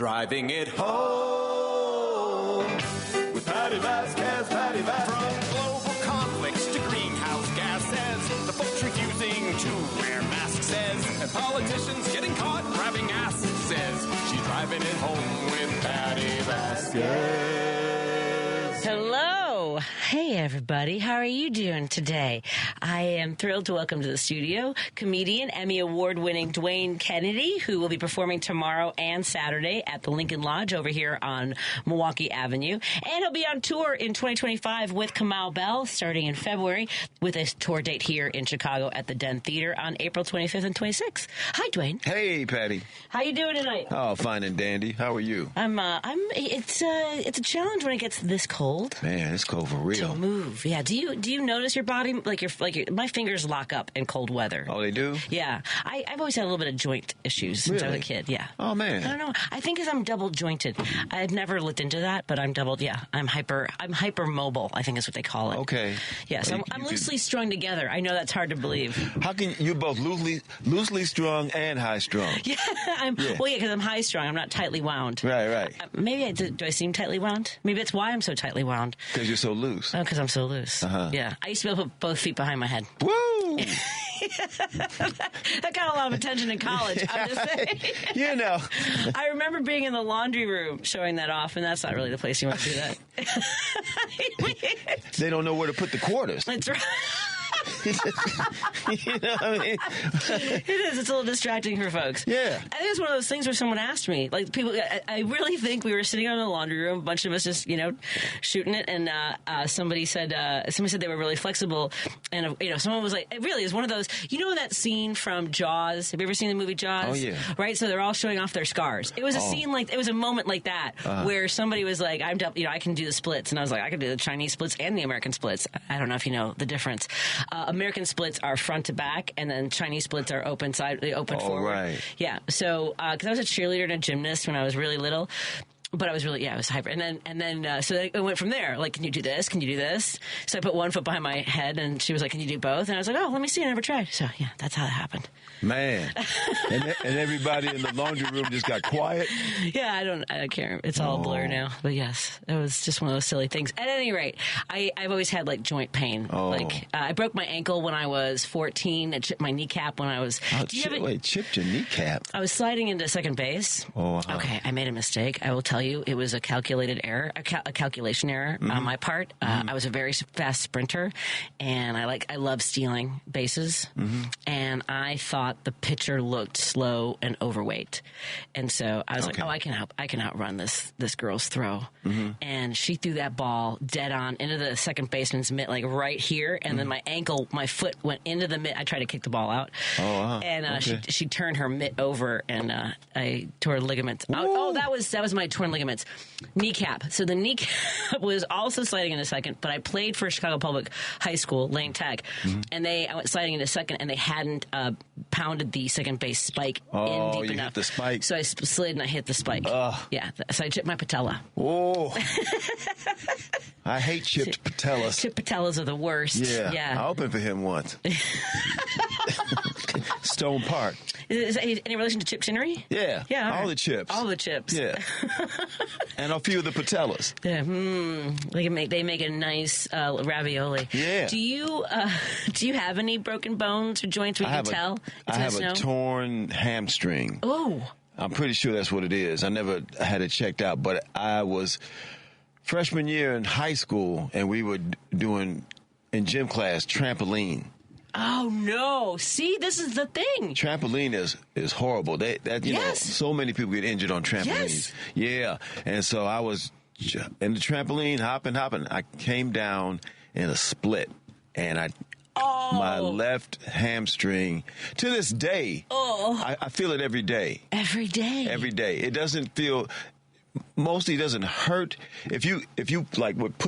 Driving it home with Patti Vasquez, Patti Vasquez. From global conflicts to greenhouse gases, the folks refusing to wear masks says, and politicians getting caught grabbing asses says, she's driving it home with Patti Vasquez. Hello. Hey, everybody. How are you doing today? I am thrilled to welcome to the studio comedian, Emmy Award-winning Dwayne Kennedy, who will be performing tomorrow and Saturday at the Lincoln Lodge over here on Milwaukee Avenue. And he'll be on tour in 2025 with Kamau Bell starting in February with a tour date here in Chicago at the Den Theater on April 25th and 26th. Hi, Dwayne. Hey, Patty. How you doing tonight? Oh, fine and dandy. How are you? It's a challenge when it gets this cold. Man, it's cold for real. To move, yeah. Do you notice your body my fingers lock up in cold weather? Oh, they do? Yeah. I've always had a little bit of joint issues since I was a kid. Yeah. Oh man. I don't know. I think because I'm double jointed. I've never looked into that, but I'm doubled. Yeah. I'm hyper mobile. I think is what they call it. Okay. Yeah. So I'm loosely strung together. I know that's hard to believe. How can you both loosely strung and high strung? Yeah. Well, yeah, because I'm high strung. I'm not tightly wound. Right. Maybe do I seem tightly wound? Maybe that's why I'm so tightly wound. Because you're so loose. Oh, because I'm so loose. Yeah. I used to be able to put both feet behind my head. Woo! That got a lot of attention in college. I'm just saying. You know. I remember being in the laundry room showing that off, and that's not really the place you want to do that. They don't know where to put the quarters. That's right. You know what I mean? It is. It's a little distracting for folks. Yeah. I think it's one of those things where someone asked me, like people. I really think we were sitting out in the laundry room, a bunch of us just shooting it, and somebody said they were really flexible, and someone was like, it really is one of those. You know that scene from Jaws? Have you ever seen the movie Jaws? Oh yeah. Right. So they're all showing off their scars. It was a scene it was a moment like that where somebody was like, I can do the splits, and I was like, I can do the Chinese splits and the American splits. I don't know if you know the difference. American splits are front to back, and then Chinese splits are open forward. Right. Yeah. So, because I was a cheerleader and a gymnast when I was really little. But I was I was hyper. And then so it went from there. Like, can you do this? Can you do this? So I put one foot behind my head, and she was like, can you do both? And I was like, oh, let me see. I never tried. So, yeah, that's how it happened. Man. and everybody in the laundry room just got quiet? Yeah, I don't care. It's all a blur now. But yes, it was just one of those silly things. At any rate, I've always had, joint pain. I broke my ankle when I was 14. It chipped my kneecap when I was... chipped your kneecap? I was sliding into second base. Okay, I made a mistake. I will tell you, it was a calculated error, a calculation error on my part. I was a very fast sprinter, and I love stealing bases. And I thought the pitcher looked slow and overweight, and so I was like, I can outrun this girl's throw. And she threw that ball dead on into the second baseman's mitt, right here, and then my foot went into the mitt. I tried to kick the ball out, and she turned her mitt over, and I tore ligaments. That was my torn ligaments. Kneecap. So the kneecap was also sliding into second, but I played for Chicago Public High School, Lane Tech, and I went sliding into second, and they hadn't pounded the second base spike in deep enough. Hit the spike. So I slid and I hit the spike. Yeah. So I chipped my patella. Oh. I hate chipped patellas. Chipped patellas are the worst. Yeah. I opened for him once. Stone Park. Is that any relation to chip chinnery? Yeah. Yeah. All the chips. All the chips. Yeah. And a few of the patellas. Yeah. They make a nice ravioli. Yeah. Do you have any broken bones or joints where you can tell? I have a torn hamstring. Oh. I'm pretty sure that's what it is. I never had it checked out, but I was freshman year in high school, and we were doing in gym class trampoline. Oh no! See, this is the thing. Trampoline is horrible. So many people get injured on trampolines. Yes. Yeah, and so I was in the trampoline, hopping. I came down in a split, and my left hamstring, to this day, I feel it every day. Every day. Every day. It doesn't feel. Mostly, it doesn't hurt. If you would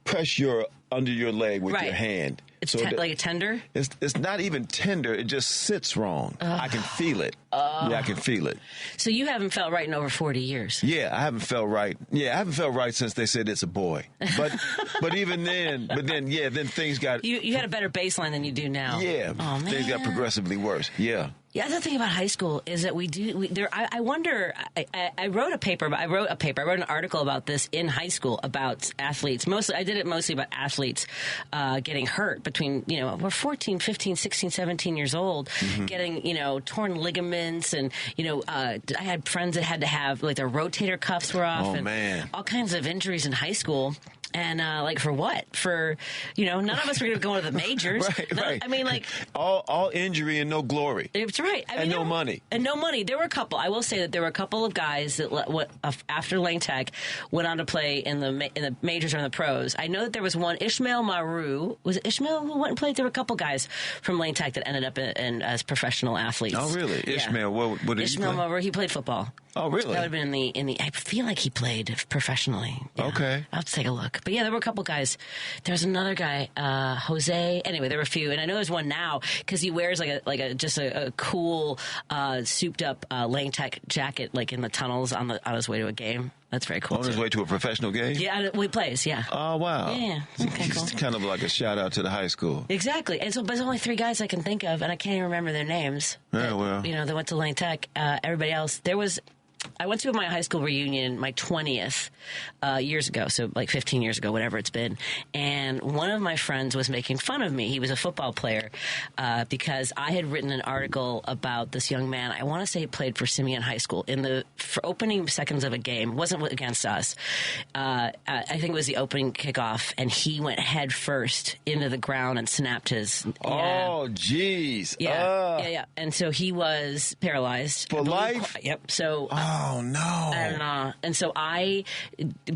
press your under your leg with your hand. It's like a tender? It's not even tender. It just sits wrong. I can feel it. Yeah, I can feel it. So you haven't felt right in over 40 years? Yeah, I haven't felt right. Yeah, I haven't felt right since they said it's a boy. But even then, then things got... You had a better baseline than you do now. Yeah, oh, man. Things got progressively worse. Yeah. The other thing about high school is that I wonder. I wrote an article about this in high school about athletes. I did it mostly about athletes getting hurt between, we're 14, 15, 16, 17 years old, getting, torn ligaments. And, I had friends that had to have, like, their rotator cuffs were off. Man. All kinds of injuries in high school. And, for what? For, none of us were going to go into the majors. Right. I mean, like... All injury and no glory. It's right. And no money. And no money. There were a couple. I will say that there were a couple of guys that, after Lane Tech, went on to play in the majors or in the pros. I know that there was one, Ishmael Maru. Was it Ishmael who went and played? There were a couple guys from Lane Tech that ended up as professional athletes. Oh, really? Yeah. Ishmael, what did Ishmael Maru, he played football. Oh, really? That would have been in the. I feel like he played professionally. Yeah. Okay. I'll have to take a look. But yeah, there were a couple guys. There was another guy, Jose. Anyway, there were a few, and I know there's one now because he wears just a cool, souped up Lane Tech jacket, like in the tunnels on his way to a game. That's very cool. On his way to a professional game? Yeah, he plays. Yeah. Oh, wow. Yeah. Okay, cool. It's kind of like a shout out to the high school. Exactly. And so, but there's only 3 guys I can think of, and I can't even remember their names. Yeah, well. They went to Lane Tech. Everybody else, I went to my high school reunion, my 20th, years ago, so like 15 years ago, whatever it's been. And one of my friends was making fun of me. He was a football player because I had written an article about this young man. I want to say he played for Simeon High School for opening seconds of a game. It wasn't against us. I think it was the opening kickoff, and he went head first into the ground and snapped his. Oh, jeez. Yeah. And so he was paralyzed for life. Yep. So. Oh, no. And so I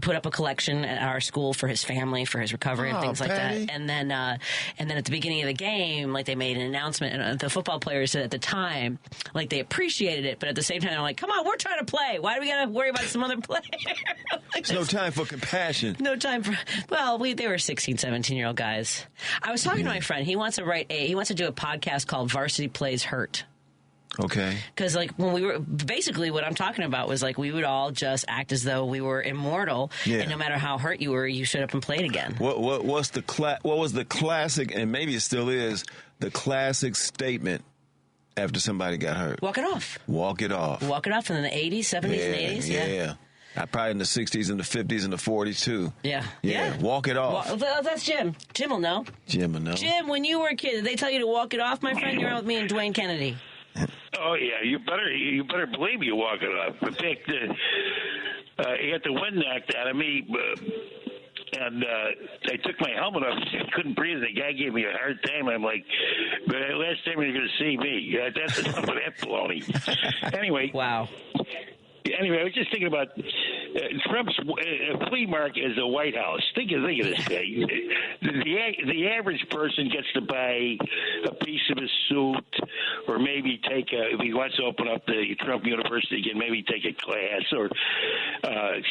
put up a collection at our school for his family, for his recovery and things like Patty. that. And then at the beginning of the game, like, they made an announcement, and the football players said at the time, like, they appreciated it, but at the same time, they're like, come on, we're trying to play. Why do we got to worry about some other player? There's no time for compassion. No time for, they were 16, 17-year-old guys. I was talking to my friend. He wants to do a podcast called Varsity Plays Hurt. Okay. Because, like, when we were, basically what I'm talking about was, like, we would all just act as though we were immortal, and no matter how hurt you were, you showed up and played again. What was the classic, and maybe it still is, the classic statement after somebody got hurt? Walk it off. Walk it off. Walk it off in the 80s, 70s, and 80s. Yeah. Probably in the 60s and the 50s and the 40s, too. Yeah. Walk it off. That's Jim. Jim will know. Jim, when you were a kid, did they tell you to walk it off, my friend? You're out with me and Dwayne Kennedy. Oh yeah, you better believe you walk it off. In fact, he had the wind knocked out of me, and I took my helmet off. I couldn't breathe. The guy gave me a hard time. I'm like, but last time you're going to see me. That's enough of that baloney. Anyway. Wow. Anyway, I was just thinking about Trump's flea market is the White House. Think of this thing. The average person gets to buy a piece of his suit, or maybe if he wants to open up the Trump University again, maybe take a class, or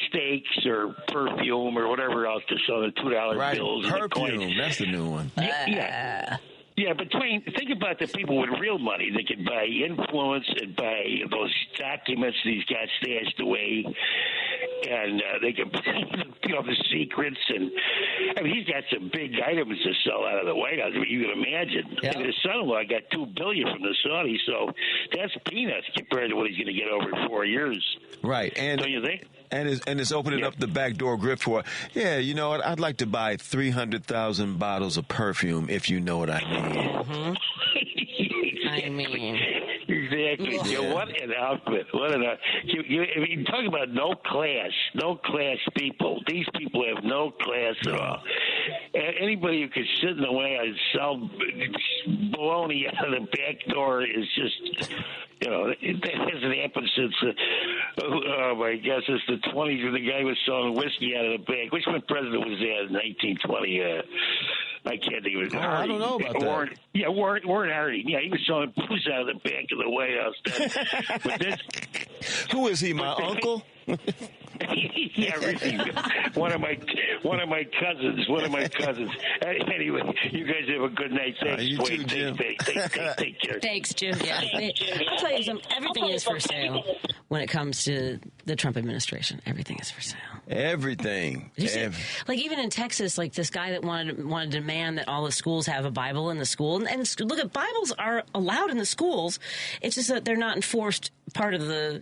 steaks, or perfume, or whatever else to sell the $2 bills. Perfume, that's the new one. Yeah. Yeah, but think about the people with real money that can buy influence and buy those documents these guys stashed away, and they can the secrets. And I mean, he's got some big items to sell out of the White House. I mean, you can imagine. Yep. I mean, his son-in-law got $2 billion from the Saudis, so that's peanuts compared to what he's going to get over 4 years. Right, and don't you think? And it's opening up the back door grip for, you know what, I'd like to buy 300,000 bottles of perfume, if you know what I mean. Mm-hmm. I mean. Exactly. Yeah. What an outfit. You talk about no class people. These people have no class at all. Anybody who could sit in the way and sell baloney out of the back door is just, that hasn't happened since, I guess it's the 20s when the guy was selling whiskey out of the back. Which one president was that in 1920? I can't think of it. I don't know about that. Warren Harding. Yeah, he was selling booze out of the back of the White House. But Who is he? My uncle? Yeah, really. One of my cousins. Anyway, you guys have a good night. Thanks, you Dwayne. too, Jim. Take care. Thanks, Jim. Yeah. I'll tell you something. Everything is for sale when it comes to the Trump administration. Everything is for sale. Everything. Did you see, like even in Texas, like this guy that wanted to demand that all the schools have a Bible in the school. And look, at Bibles are allowed in the schools. It's just that they're not enforced part of the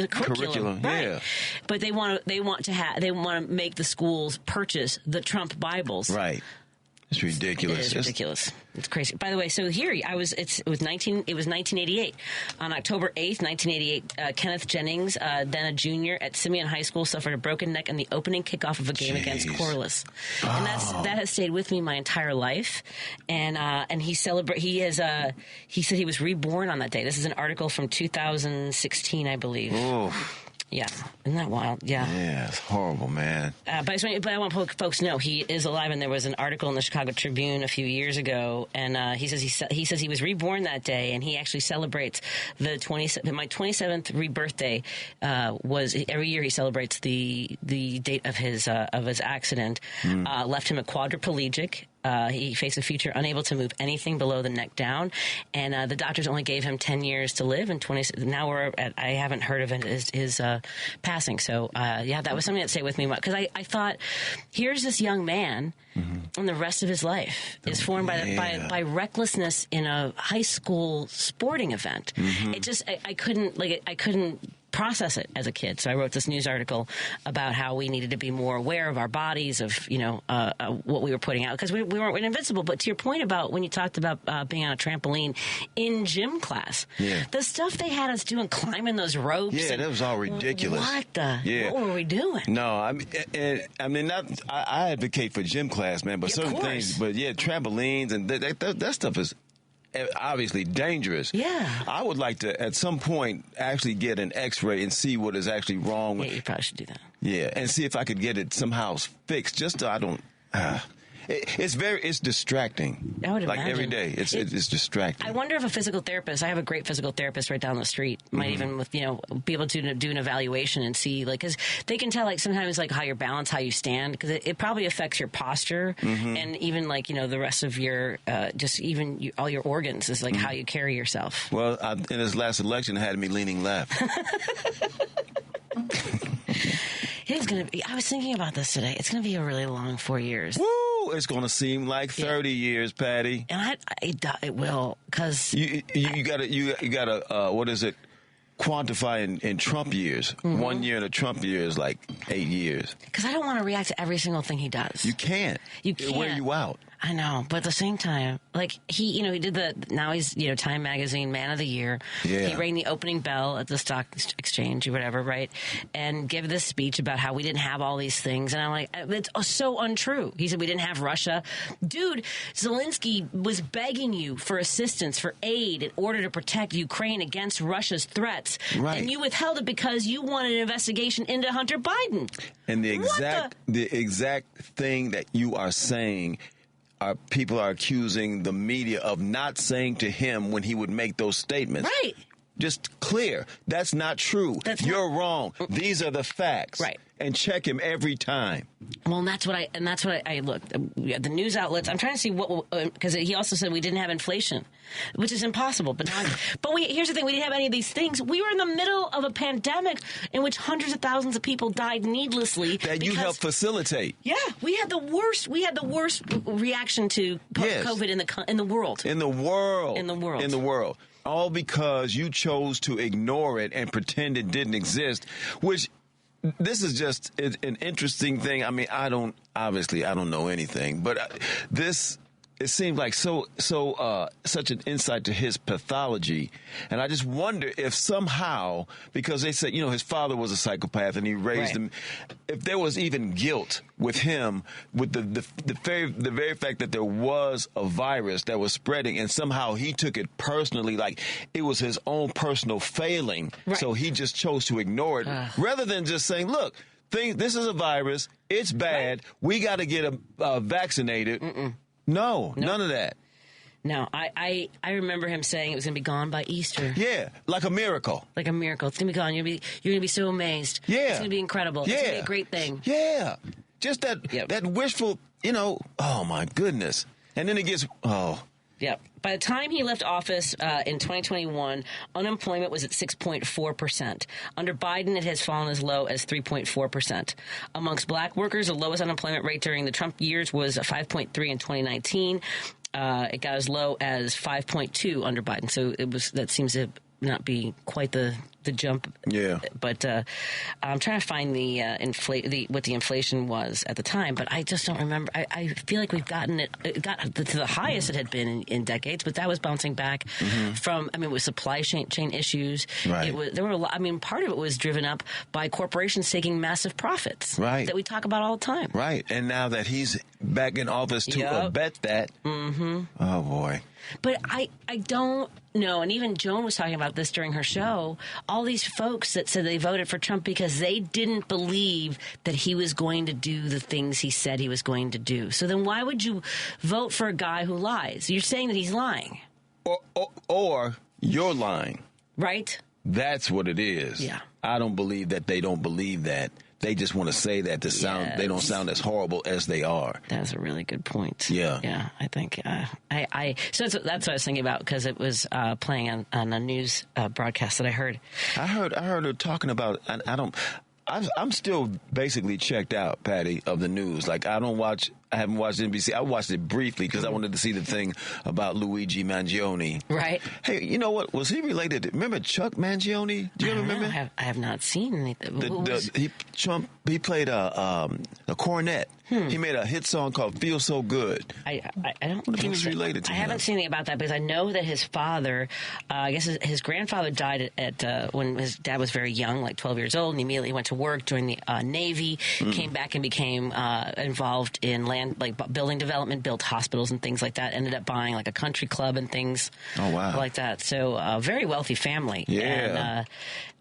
curriculum. Right. Yeah. But they want to make the schools purchase the Trump Bibles. Right. It's ridiculous. It is ridiculous. It's crazy. By the way, so here it was 1988. On October 8th, 1988, Kenneth Jennings, then a junior at Simeon High School, suffered a broken neck in the opening kickoff of a game against Corliss. And that has stayed with me my entire life. And he said he was reborn on that day. This is an article from 2016, I believe. Oh. Yeah, isn't that wild? Yeah. Yeah, it's horrible, man. But I want folks to know he is alive, and there was an article in the Chicago Tribune a few years ago, and he says he was reborn that day, and he actually celebrates my 27th rebirthday. Was every year he celebrates the date of his accident. Left him a quadriplegic. He faced a future unable to move anything below the neck down, and the doctors only gave him 10 years to live. And now I haven't heard of his passing. So that was something that stayed with me because I thought, here's this young man, and the rest of his life is formed by recklessness in a high school sporting event. It just I couldn't process it as a kid. So I wrote this news article about how we needed to be more aware of our bodies, of what we were putting out, because we weren't invincible. But to your point about when you talked about being on a trampoline in gym class, the stuff they had us doing, climbing those ropes. Yeah, that was all ridiculous. What were we doing? No, I mean, I advocate for gym class, man, but certain things, but trampolines and that stuff is obviously dangerous. Yeah. I would like to, at some point, actually get an x-ray and see what is actually wrong with you probably should do that. Yeah, and see if I could get it somehow fixed, just so I don't... It's distracting. I would imagine. Like every day, it's distracting. I wonder if a physical therapist, I have a great physical therapist right down the street, might even be able to do an evaluation and see, like, because they can tell, like, sometimes, like, how your balance, how you stand, because it probably affects your posture and even, like, the rest of your, all your organs is, like, how you carry yourself. Well, in this last election, it had me leaning left. It is going to be. I was thinking about this today. It's going to be a really long 4 years. Woo! It's going to seem like 30 years, Patty. And it will, because you gotta what is it? Quantify in Trump years. 1 year in a Trump year is like 8 years. Because I don't want to react to every single thing he does. You can't. It'll wear you out. I know, but at the same time, like he did now he's Time Magazine Man of the Year. Yeah. He rang the opening bell at the stock exchange or whatever, right? And gave this speech about how we didn't have all these things, and I'm like, it's so untrue. He said we didn't have Russia, dude. Zelensky was begging you for assistance, for aid, in order to protect Ukraine against Russia's threats, right? And you withheld it because you wanted an investigation into Hunter Biden. And the exact thing that you are saying. People are accusing the media of not saying to him when he would make those statements. Right. Just clear. That's not true. You're wrong. These are the facts. Right. And check him every time. Well, and that's what I looked. The news outlets. I'm trying to see because he also said we didn't have inflation, which is impossible. But here's the thing: we didn't have any of these things. We were in the middle of a pandemic in which hundreds of thousands of people died needlessly. That you helped facilitate. Yeah, we had the worst. We had the worst reaction to COVID in the world. In the world. All because you chose to ignore it and pretend it didn't exist, which this is just an interesting thing. I mean, I don't know anything, but it seems like such an insight to his pathology. And I just wonder if somehow, because they said, his father was a psychopath and he raised him, if there was even guilt with him, with the very fact that there was a virus that was spreading and somehow he took it personally, like it was his own personal failing. Right. So he just chose to ignore it rather than just saying, look, this is a virus. It's bad. Right. We got to get vaccinated. No, none of that. No, I remember him saying it was going to be gone by Easter. Yeah, like a miracle. Like a miracle. It's going to be gone. You're going to be so amazed. Yeah. It's going to be incredible. Yeah. It's going to be a great thing. Yeah. Just that wishful, oh my goodness. And then it gets, Yep. By the time he left office in 2021, unemployment was at 6.4%. Under Biden, it has fallen as low as 3.4%. Amongst black workers, the lowest unemployment rate during the Trump years was 5.3 in 2019. It got as low as 5.2 under Biden. So that seems to not be quite the jump. Yeah. But I'm trying to find what the inflation was at the time, but I just don't remember. I feel like we've gotten it got to the highest it had been in decades, but that was bouncing back from, it was supply chain issues. Right. There were a lot, part of it was driven up by corporations taking massive profits. Right. That we talk about all the time. Right. And now that he's back in office to abet that. Mm-hmm. Oh, boy. But I don't know, and even Joan was talking about this during her show, all these folks that said they voted for Trump because they didn't believe that he was going to do the things he said he was going to do. So then why would you vote for a guy who lies? You're saying that he's lying. Or you're lying. Right? That's what it is. Yeah. I don't believe that they don't believe that. They just want to say that to sound. They don't sound as horrible as they are. That's a really good point. Yeah, yeah. I think so. That's what I was thinking about because it was playing on a news broadcast that I heard. I heard her talking about. I'm still basically checked out, Patty, of the news. Like I haven't watched NBC. I watched it briefly because I wanted to see the thing about Luigi Mangione. Right. Hey, you know what? Was he related? Remember Chuck Mangione? Do you remember? I have not seen anything. He played a cornet. He made a hit song called "Feel So Good." I don't think he was related to him. I haven't seen anything about that because I know that his father, I guess his grandfather died at when his dad was very young, like 12 years old, and he immediately went to work, joined the Navy, came back and became involved in building development, built hospitals and things like that. Ended up buying like a country club and things. Oh wow, like that. So very wealthy family. Yeah.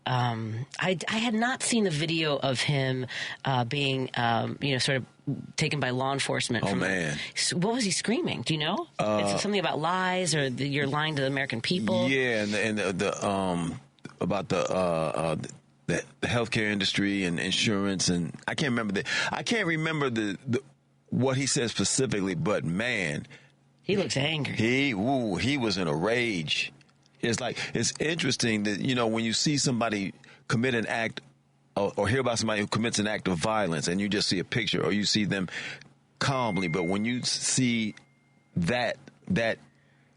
And, I had not seen the video of him being, sort of taken by law enforcement. Oh, man. What was he screaming? Do you know? It's something about lies or you're lying to the American people. Yeah, and about the healthcare industry and insurance, and I can't remember the what he said specifically, but man, he looks angry. He was in a rage. It's interesting that, when you see somebody commit an act or hear about somebody who commits an act of violence and you just see a picture or you see them calmly. But when you see that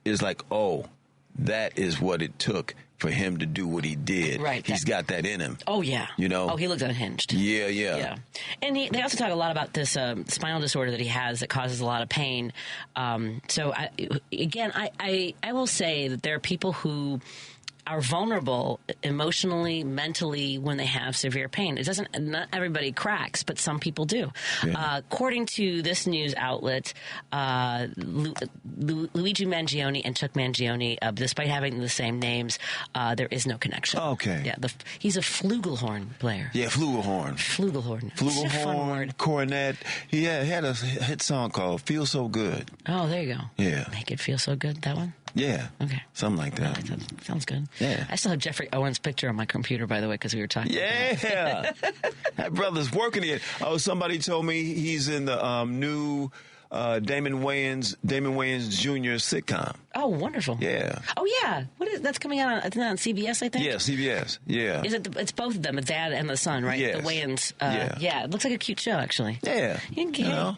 is like, oh, that is what it took for him to do what he did. Right. He's got that in him. Oh, yeah. Oh, he looks unhinged. Yeah. And they also talk a lot about this spinal disorder that he has that causes a lot of pain. So, I will say that there are people who are vulnerable emotionally, mentally when they have severe pain. Not everybody cracks, but some people do. Yeah. According to this news outlet, Luigi Mangione and Chuck Mangione, despite having the same names, there is no connection. Okay. Yeah, he's a flugelhorn player. Yeah, flugelhorn. Flugelhorn, cornet. He had a hit song called "Feel So Good." Oh, there you go. Yeah. Make it feel so good, that one? Yeah. Okay. Something like that. Sounds good. Yeah. I still have Jeffrey Owens' picture on my computer, by the way, because we were talking. Yeah. That brother's working it. Oh, somebody told me he's in the new Damon Wayans Jr. sitcom. Oh, wonderful. Yeah. Oh, yeah. That's coming out on CBS, I think? Yeah, CBS. Yeah. It's both of them, the dad and the son, right? Yes. The Wayans. Yeah. It looks like a cute show, actually. Yeah. Okay.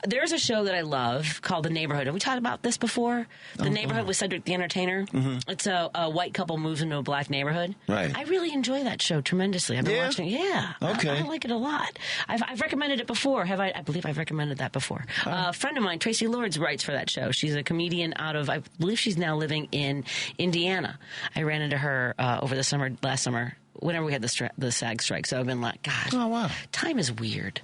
There's a show that I love called The Neighborhood. Have we talked about this before? The Neighborhood with Cedric the Entertainer. Mm-hmm. It's a white couple moves into a black neighborhood. Right. I really enjoy that show tremendously. I've been watching it. Yeah. Okay. I like it a lot. I've recommended it before. I believe I've recommended that before. A friend of mine, Tracy Lords, writes for that show. She's a comedian out of, I believe she's now living in Indiana. I ran into her over last summer, whenever we had the SAG strike. So I've been like, God, oh, wow. Time is weird.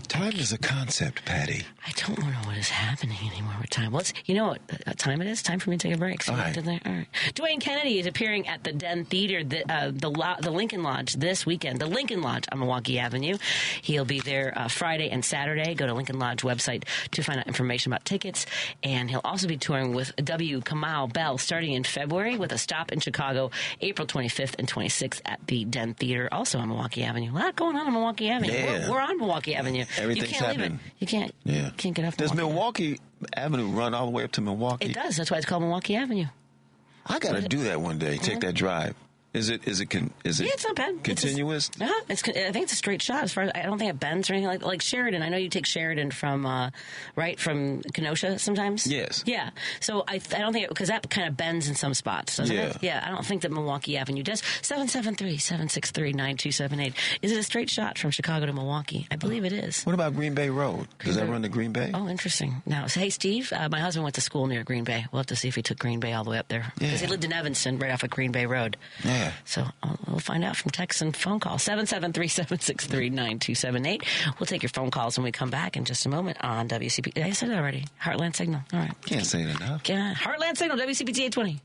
Time is a concept, Patty. I don't know what is happening anymore with time. You know what time it is? Time for me to take a break. So All right. Dwayne Kennedy is appearing at the Den Theater, the Lincoln Lodge this weekend. The Lincoln Lodge on Milwaukee Avenue. He'll be there Friday and Saturday. Go to Lincoln Lodge website to find out information about tickets. And he'll also be touring with W. Kamau Bell starting in February with a stop in Chicago, April 25th and 26th at the Den Theater, also on Milwaukee Avenue. A lot going on Milwaukee Avenue. Yeah. We're on Milwaukee Avenue. Everything's you can't happening. leave it. You can't get off. Does Milwaukee Avenue run all the way up to Milwaukee? It does. That's why it's called Milwaukee Avenue. I got to do that one day. Take that drive. Is it? Yeah, it's not bad. Continuous? I think it's a straight shot. As far as I don't think it bends or anything like Sheridan. I know you take Sheridan from from Kenosha sometimes. Yes. Yeah. So I don't think because that kind of bends in some spots, doesn't it? Yeah. I don't think that Milwaukee Avenue does. 773-763-9278. Is it a straight shot from Chicago to Milwaukee? I believe it is. What about Green Bay Road? Does that run to Green Bay? Oh, interesting. Now, hey Steve, my husband went to school near Green Bay. We'll have to see if he took Green Bay all the way up there because he lived in Evanston, right off of Green Bay Road. Yeah. So we'll find out from text and phone call. 773-763-9278. We'll take your phone calls when we come back in just a moment on WCPT. I said it already. Heartland Signal. All right. Can't say it enough. Yeah. Heartland Signal, WCPT 820.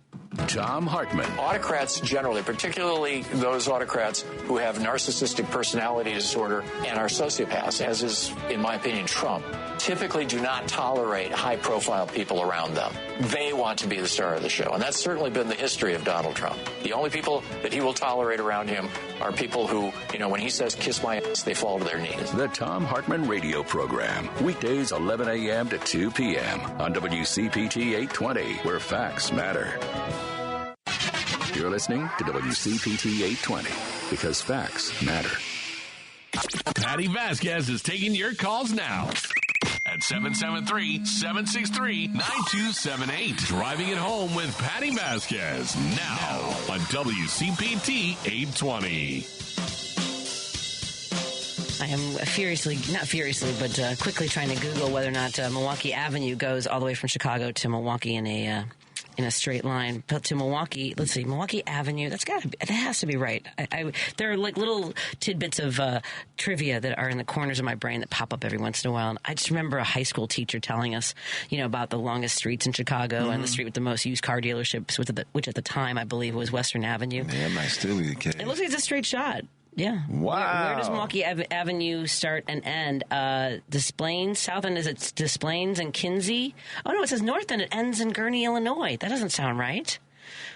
Tom Hartman. Autocrats generally, particularly those autocrats who have narcissistic personality disorder and are sociopaths, as is, in my opinion, Trump, typically do not tolerate high-profile people around them. They want to be the star of the show, and that's certainly been the history of Donald Trump. The only people that he will tolerate around him are people who, when he says, kiss my ass, they fall to their knees. The Tom Hartman Radio Program. Weekdays 11 a.m. to 2 p.m. on WCPT 820, where facts matter. You're listening to WCPT 820, because facts matter. Patti Vasquez is taking your calls now at 773-763-9278. Driving it home with Patti Vasquez now on WCPT 820. I am quickly trying to Google whether or not Milwaukee Avenue goes all the way from Chicago to Milwaukee in a straight line. But to Milwaukee, let's see, Milwaukee Avenue. That has to be right. There are like little tidbits of trivia that are in the corners of my brain that pop up every once in a while. And I just remember a high school teacher telling us, about the longest streets in Chicago and the street with the most used car dealerships, which at the time I believe was Western Avenue. Yeah, that might still be the case. It looks like it's a straight shot. Yeah. Wow. Where does Milwaukee Avenue start and end? Des Plaines, south end is it Des Plaines and Kinsey? Oh, no, it says north end. It ends in Gurnee, Illinois. That doesn't sound right.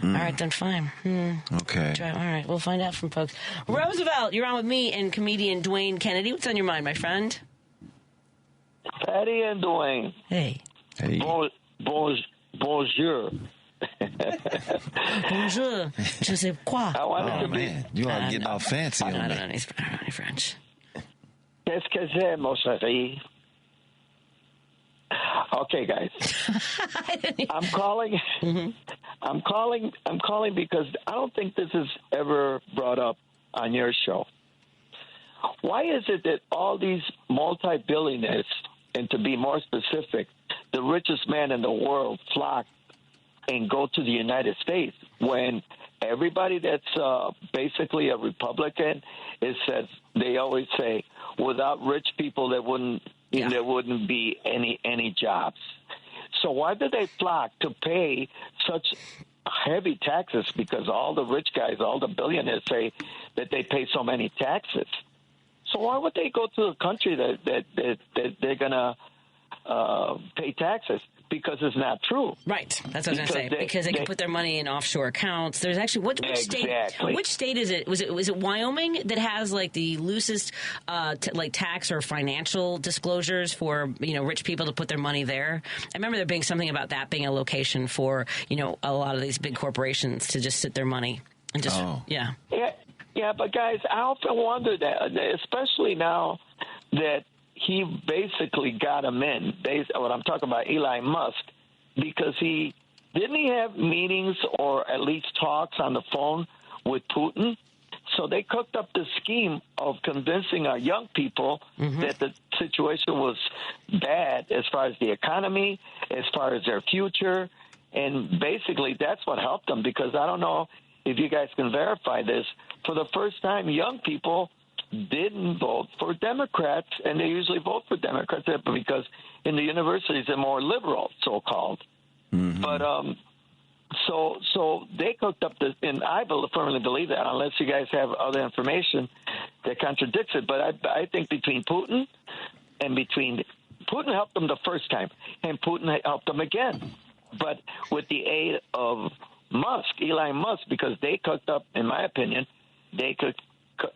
All right, then fine. Okay. All right, we'll find out from folks. Roosevelt, you're on with me and comedian Dwayne Kennedy. What's on your mind, my friend? Patty and Dwayne. Hey. Bonjour. Bonjour. Je sais quoi. I wanted to man. You are getting all fancy on I me. don't know any French. Qu'est-ce que c'est, mon chéri? Okay, guys. I'm calling. I'm calling because I don't think this is ever brought up on your show. Why is it that all these multi-billionaires, and to be more specific, the richest man in the world, flock and go to the United States when everybody that's basically a Republican says they always say without rich people there wouldn't be any jobs. So why do they flock to pay such heavy taxes? Because all the rich guys, all the billionaires say that they pay so many taxes. So why would they go to a country that they're gonna pay taxes? Because it's not true. Right. That's what I was going to say. Because they can put their money in offshore accounts. There's actually which state is it? Was it Wyoming that has like the loosest tax or financial disclosures for rich people to put their money there? I remember there being something about that being a location for a lot of these big corporations to just sit their money and just Yeah, but guys, I often wonder that, especially now that he basically got him in. What I'm talking about, Elon Musk, because he have meetings or at least talks on the phone with Putin. So they cooked up this scheme of convincing our young people that the situation was bad as far as the economy, as far as their future. And basically that's what helped them, because I don't know if you guys can verify this. For the first time, young people didn't vote for Democrats, and they usually vote for Democrats because in the universities they're more liberal, so-called. Mm-hmm. But so they cooked up this, and I firmly believe that, unless you guys have other information that contradicts it. But I think between Putin helped them the first time, and Putin helped them again. But with the aid of Elon Musk, because they cooked up, in my opinion,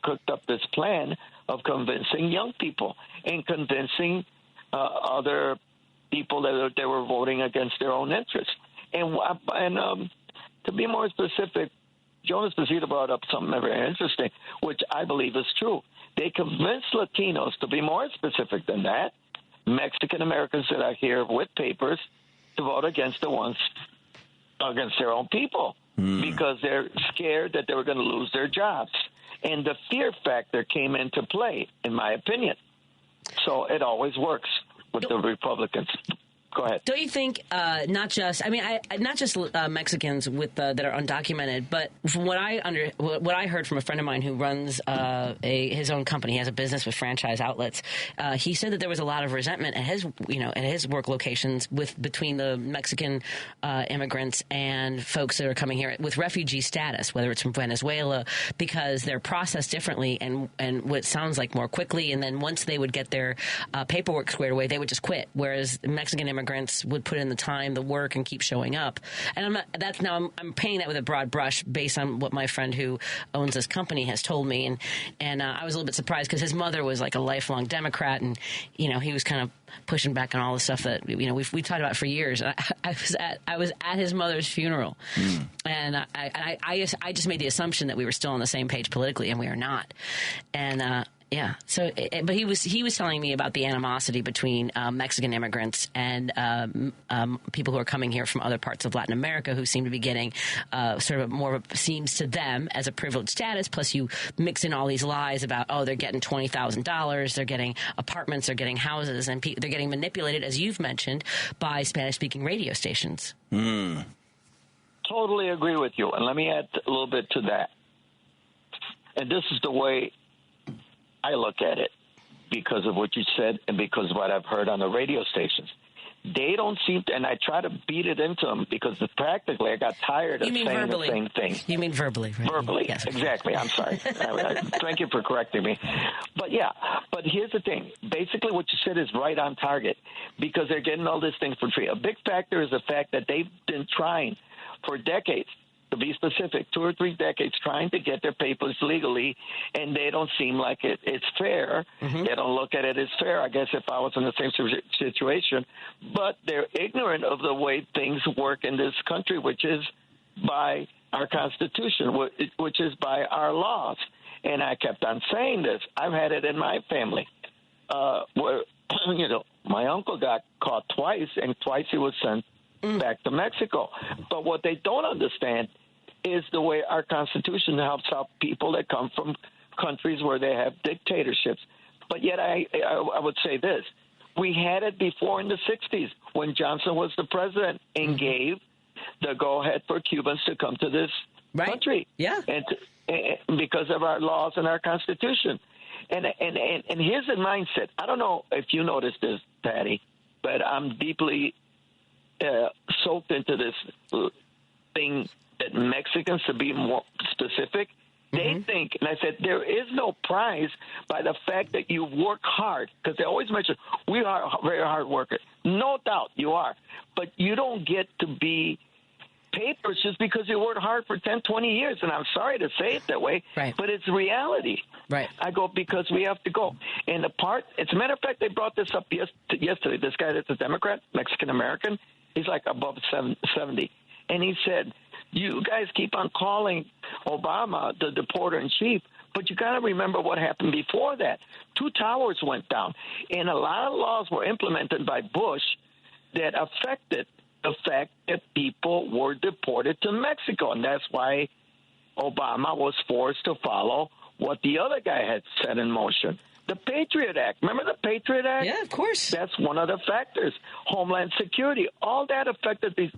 cooked up this plan of convincing young people and convincing other people that they were voting against their own interests. And to be more specific, Jonas Pesita brought up something very interesting, which I believe is true. They convinced Latinos, to be more specific than that, Mexican Americans that are here with papers, to vote against against their own people, because they're scared that they were going to lose their jobs. And the fear factor came into play, in my opinion. So it always works with the Republicans. Go ahead. Don't you think not just Mexicans with that are undocumented, but from what I heard from a friend of mine who runs his own company, he has a business with franchise outlets. He said that there was a lot of resentment at his work locations between the Mexican immigrants and folks that are coming here with refugee status, whether it's from Venezuela, because they're processed differently and what sounds like more quickly. And then once they would get their paperwork squared away, they would just quit. Whereas Mexican immigrants would put in the time, the work, and keep showing up. And I'm painting that with a broad brush based on what my friend who owns this company has told me. And I was a little bit surprised because his mother was like a lifelong Democrat, and he was kind of pushing back on all the stuff that we talked about for years. I was at his mother's funeral, and I just made the assumption that we were still on the same page politically, and we are not. And yeah. So, but he was telling me about the animosity between Mexican immigrants and people who are coming here from other parts of Latin America, who seem to be getting sort of more, seems to them as a privileged status. Plus, you mix in all these lies about, they're getting $20,000, they're getting apartments, they're getting houses, and they're getting manipulated, as you've mentioned, by Spanish-speaking radio stations. Totally agree with you, and let me add a little bit to that. And this is the way I look at it, because of what you said and because of what I've heard on the radio stations. They don't seem to, and I try to beat it into them because practically I got tired of saying verbally. the same thing. You mean verbally, right? Verbally, yes. Exactly. I'm sorry. Thank you for correcting me. But here's the thing. Basically what you said is right on target, because they're getting all these things for free. A big factor is the fact that they've been trying for decades, to be specific, 2 or 3 decades, trying to get their papers legally, and they don't seem like it's fair. Mm-hmm. They don't look at it as fair, I guess, if I was in the same situation. But they're ignorant of the way things work in this country, which is by our Constitution, which is by our laws. And I kept on saying this. I've had it in my family where, my uncle got caught twice, and twice he was sent back to Mexico. But what they don't understand is the way our Constitution helps out people that come from countries where they have dictatorships. But yet I would say this. We had it before in the 60s when Johnson was the president and gave the go-ahead for Cubans to come to this country. Yeah. And because of our laws and our Constitution. And here's the mindset. I don't know if you noticed this, Patty, but I'm deeply soaked into this thing that Mexicans, to be more specific, they think, and I said, there is no prize by the fact that you work hard, because they always mention, we are very hard workers. No doubt you are, but you don't get to be papers just because you worked hard for 10, 20 years, and I'm sorry to say it that way, but it's reality. Right. I go, because we have to go. And as a matter of fact, they brought this up yesterday. This guy that's a Democrat, Mexican-American, he's like above 70. And he said, you guys keep on calling Obama the deporter-in-chief, but you got to remember what happened before that. 2 towers went down, and a lot of laws were implemented by Bush that affected the fact that people were deported to Mexico, and that's why Obama was forced to follow what the other guy had set in motion. The Patriot Act. Remember the Patriot Act? Yeah, of course. That's one of the factors. Homeland Security. All that affected these.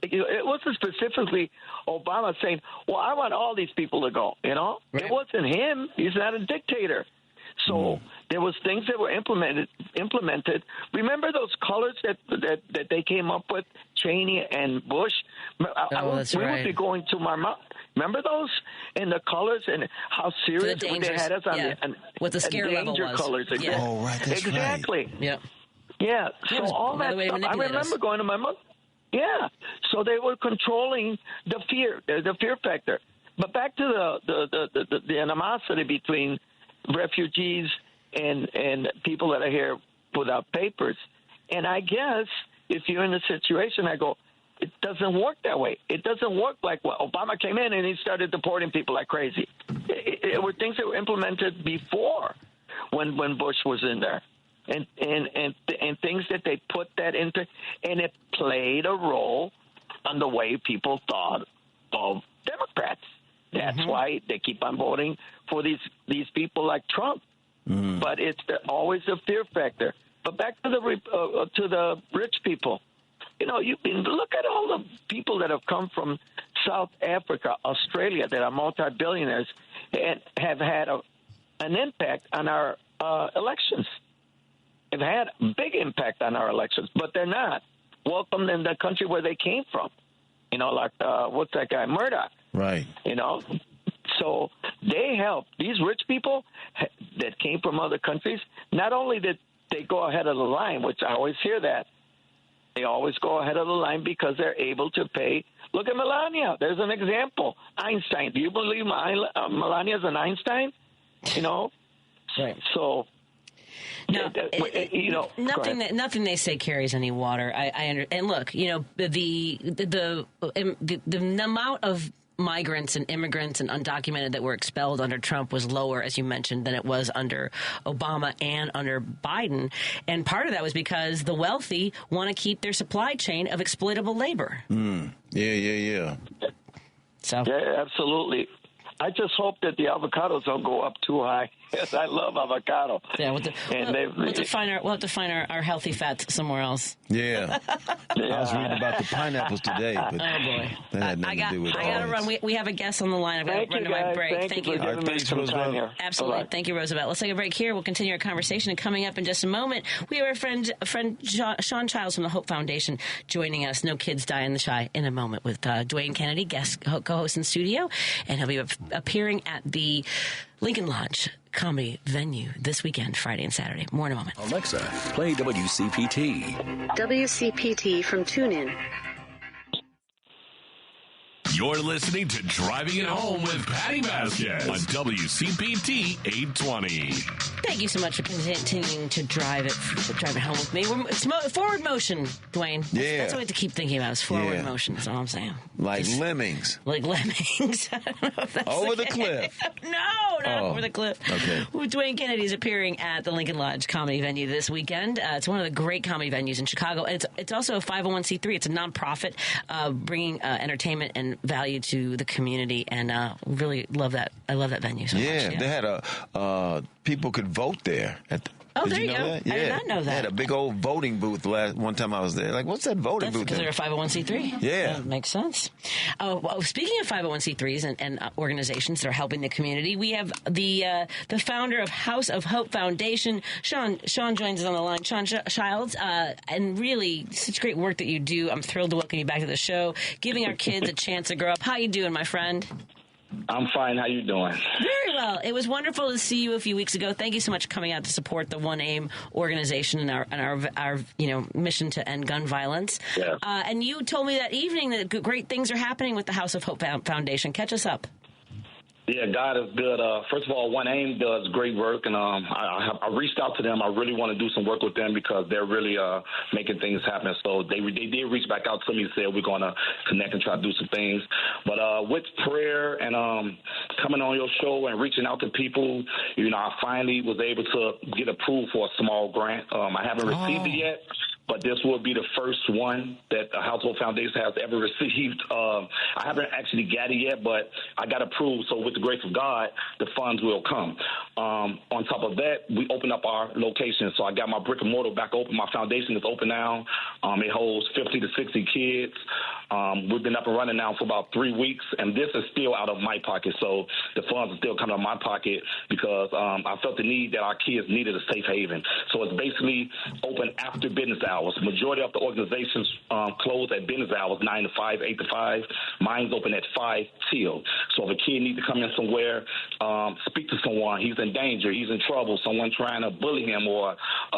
It wasn't specifically Obama saying, well, I want all these people to go, you know? Right. It wasn't him. He's not a dictator. So there was things that were implemented. Remember those colors that they came up with, Cheney and Bush? That's we right. would be going to Marmont. Remember those? And the colors and how serious they had us on what the scare level was. Colors. Yeah. Oh, right. That's exactly. Right. Yep. Yeah. So all that stuff. I remember going to my mother. Yeah. So they were controlling the fear factor. But back to the animosity between refugees and people that are here without papers. And I guess if you're in a situation, I go, it doesn't work that way. It doesn't work like Obama came in and he started deporting people like crazy. It were things that were implemented before when Bush was in there. And things that they put that into, and it played a role on the way people thought of Democrats. That's why they keep on voting for these people like Trump. But it's always a fear factor. But back to the rich people. You know, look at all the people that have come from South Africa, Australia, that are multi-billionaires and have had an impact on our elections. They've had a big impact on our elections, but they're not welcomed in the country where they came from. You know, like, what's that guy, Murdoch? Right. You know, so they help. These rich people that came from other countries, not only did they go ahead of the line, which I always hear that, they always go ahead of the line because they're able to pay. Look at Melania. There's an example. Einstein. Do you believe Melania's an Einstein? You know? Right. So... No, you know, nothing they say carries any water. And look, you know, the amount of migrants and immigrants and undocumented that were expelled under Trump was lower, as you mentioned, than it was under Obama and under Biden. And part of that was because the wealthy want to keep their supply chain of exploitable labor. Yeah. So yeah, absolutely. I just hope that the avocados don't go up too high. Yes, I love avocado. Yeah, we'll have to find our healthy fats somewhere else. Yeah. I was reading about the pineapples today, but oh boy, that had nothing to do with it. I got to run. We have a guest on the line. I've got to run to my break. Thank you. Thanks, Roosevelt. Absolutely. Bye-bye. Thank you, Roosevelt. Let's take a break here. We'll continue our conversation. And coming up in just a moment, we have our friend Sean Childs from the Hope Foundation joining us. No Kids Die in the Shy in a moment with Dwayne Kennedy, guest co-host in studio, and he'll be appearing at the Lincoln Lodge comedy venue this weekend, Friday and Saturday. More in a moment. Alexa, play WCPT. WCPT from TuneIn. You're listening to Driving It Home with Patti Vasquez on WCPT 820. Thank you so much for continuing to drive it home with me. It's forward motion, Dwayne. That's what we have to keep thinking about. Is forward motion. That's all I'm saying. Like lemmings. Like lemmings. I don't know if that's over the cliff. No, not over the cliff. Okay. Dwayne Kennedy is appearing at the Lincoln Lodge comedy venue this weekend. It's one of the great comedy venues in Chicago. And it's also a 501c3. It's a nonprofit bringing entertainment and value to the community, and really love that. I love that venue so much. Yeah, they had people could vote there at the, Oh, did there you go. That? Yeah. I did not know that. They had a big old voting booth one time I was there. Like, what's that voting booth? Because they're a 501c3. Yeah. That makes sense. Well, speaking of 501c3s and organizations that are helping the community, we have the founder of House of Hope Foundation, Sean joins us on the line. Sean Childs, and really such great work that you do. I'm thrilled to welcome you back to the show, giving our kids a chance to grow up. How you doing, my friend? I'm fine. How you doing? Very well. It was wonderful to see you a few weeks ago. Thank you so much for coming out to support the One Aim organization and our mission to end gun violence. Yeah. And you told me that evening that great things are happening with the House of Hope Foundation. Catch us up. Yeah, God is good. First of all, One Aim does great work, and I reached out to them. I really want to do some work with them because they're really making things happen. So they did reach back out to me and said we're going to connect and try to do some things. But with prayer and coming on your show and reaching out to people, I finally was able to get approved for a small grant. I haven't received it yet. But this will be the first one that the Household Foundation has ever received. I haven't actually got it yet, but I got approved. So with the grace of God, the funds will come. On top of that, we opened up our location. So I got my brick and mortar back open. My foundation is open now. It holds 50 to 60 kids. We've been up and running now for about 3 weeks, and this is still out of my pocket. So the funds are still coming out of my pocket because I felt the need that our kids needed a safe haven. So it's basically open after business hours. The majority of the organizations close at business hours, 9 to 5, 8 to 5. Mine's open at 5 till. So if a kid needs to come in somewhere, speak to someone, he's in danger, he's in trouble, someone trying to bully him, or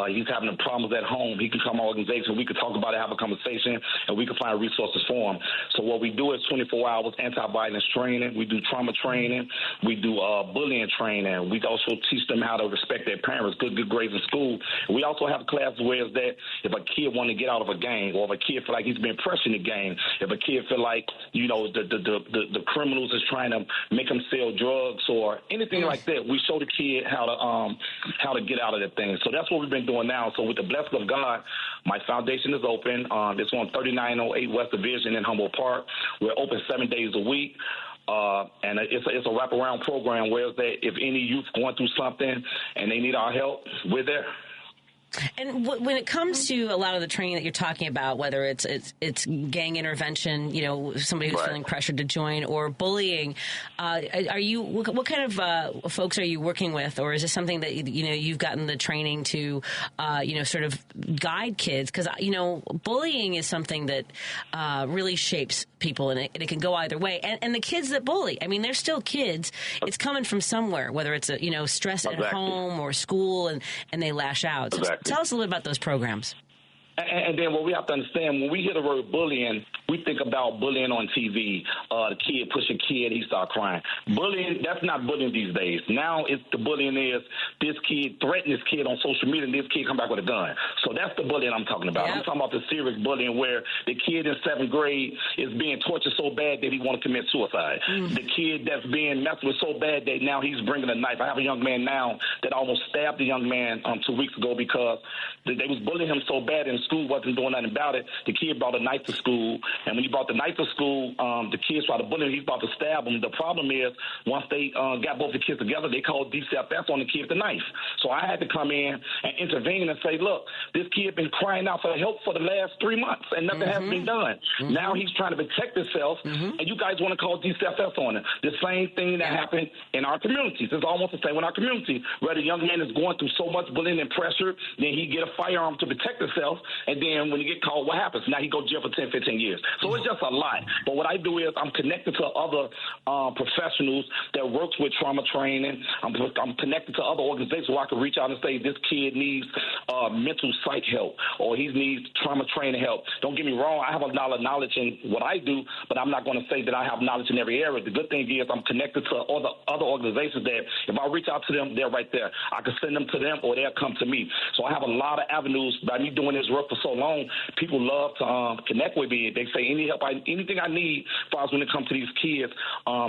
he's having problems at home, he can come to our organization, we can talk about it, have a conversation, and we can find resources for him. So what we do is 24 hours anti-violence training. We do trauma training. We do bullying training. We also teach them how to respect their parents, good grades in school. We also have classes where it's that if a kid want to get out of a gang, or if a kid feel like he's been pressured in the gang, if a kid feel like, you know, the criminals is trying to make him sell drugs or anything like that, we show the kid how to get out of that thing. So that's what we've been doing now. So with the blessing of God, my foundation is open. It's on 3908 West Division in Humboldt Park. We're open 7 days a week. And it's a wraparound program where that if any youth going through something and they need our help, we're there. And when it comes to a lot of the training that you're talking about, whether it's gang intervention, you know, somebody who's feeling pressured to join, or bullying, what kind of folks are you working with, or is this something that you've gotten the training to, sort of guide kids? Because bullying is something that really shapes people, and it can go either way. And the kids that bully, I mean, they're still kids. It's coming from somewhere, whether it's stress at home or school, and they lash out. So tell us a little about those programs. And then what we have to understand, when we hear the word bullying, we think about bullying on TV. The kid push a kid, he start crying. Bullying, that's not bullying these days. Now the bullying is this kid threaten this kid on social media, and this kid come back with a gun. So that's the bullying I'm talking about. Yep. I'm talking about the serious bullying where the kid in 7th grade is being tortured so bad that he want to commit suicide. The kid that's being messed with so bad that now he's bringing a knife. I have a young man now that almost stabbed a young man 2 weeks ago because they was bullying him so bad in school, wasn't doing nothing about it. The kid brought a knife to school, and when he brought the knife to school, the kids tried to bully him. He's about to stab him. The problem is, once they got both the kids together, they called DCFS on the kid with the knife. So I had to come in and intervene and say, look, this kid been crying out for help for the last 3 months, and nothing has been done. Now he's trying to protect himself, and you guys want to call DCFS on him. The same thing that happened in our communities. It's almost the same in our community, where the young man is going through so much bullying and pressure, then he get a firearm to protect himself, and then when he get called, what happens? Now he go to jail for 10, 15 years. So it's just a lot. But what I do is I'm connected to other professionals that works with trauma training. I'm connected to other organizations where I can reach out and say, this kid needs mental psych help, or he needs trauma training help. Don't get me wrong, I have a lot of knowledge in what I do, but I'm not going to say that I have knowledge in every area. The good thing is I'm connected to all the other organizations that if I reach out to them, they're right there. I can send them to them, or they'll come to me. So I have a lot of avenues. By me doing this work for so long, people love to connect with me. They say anything I need as far as when it comes to these kids,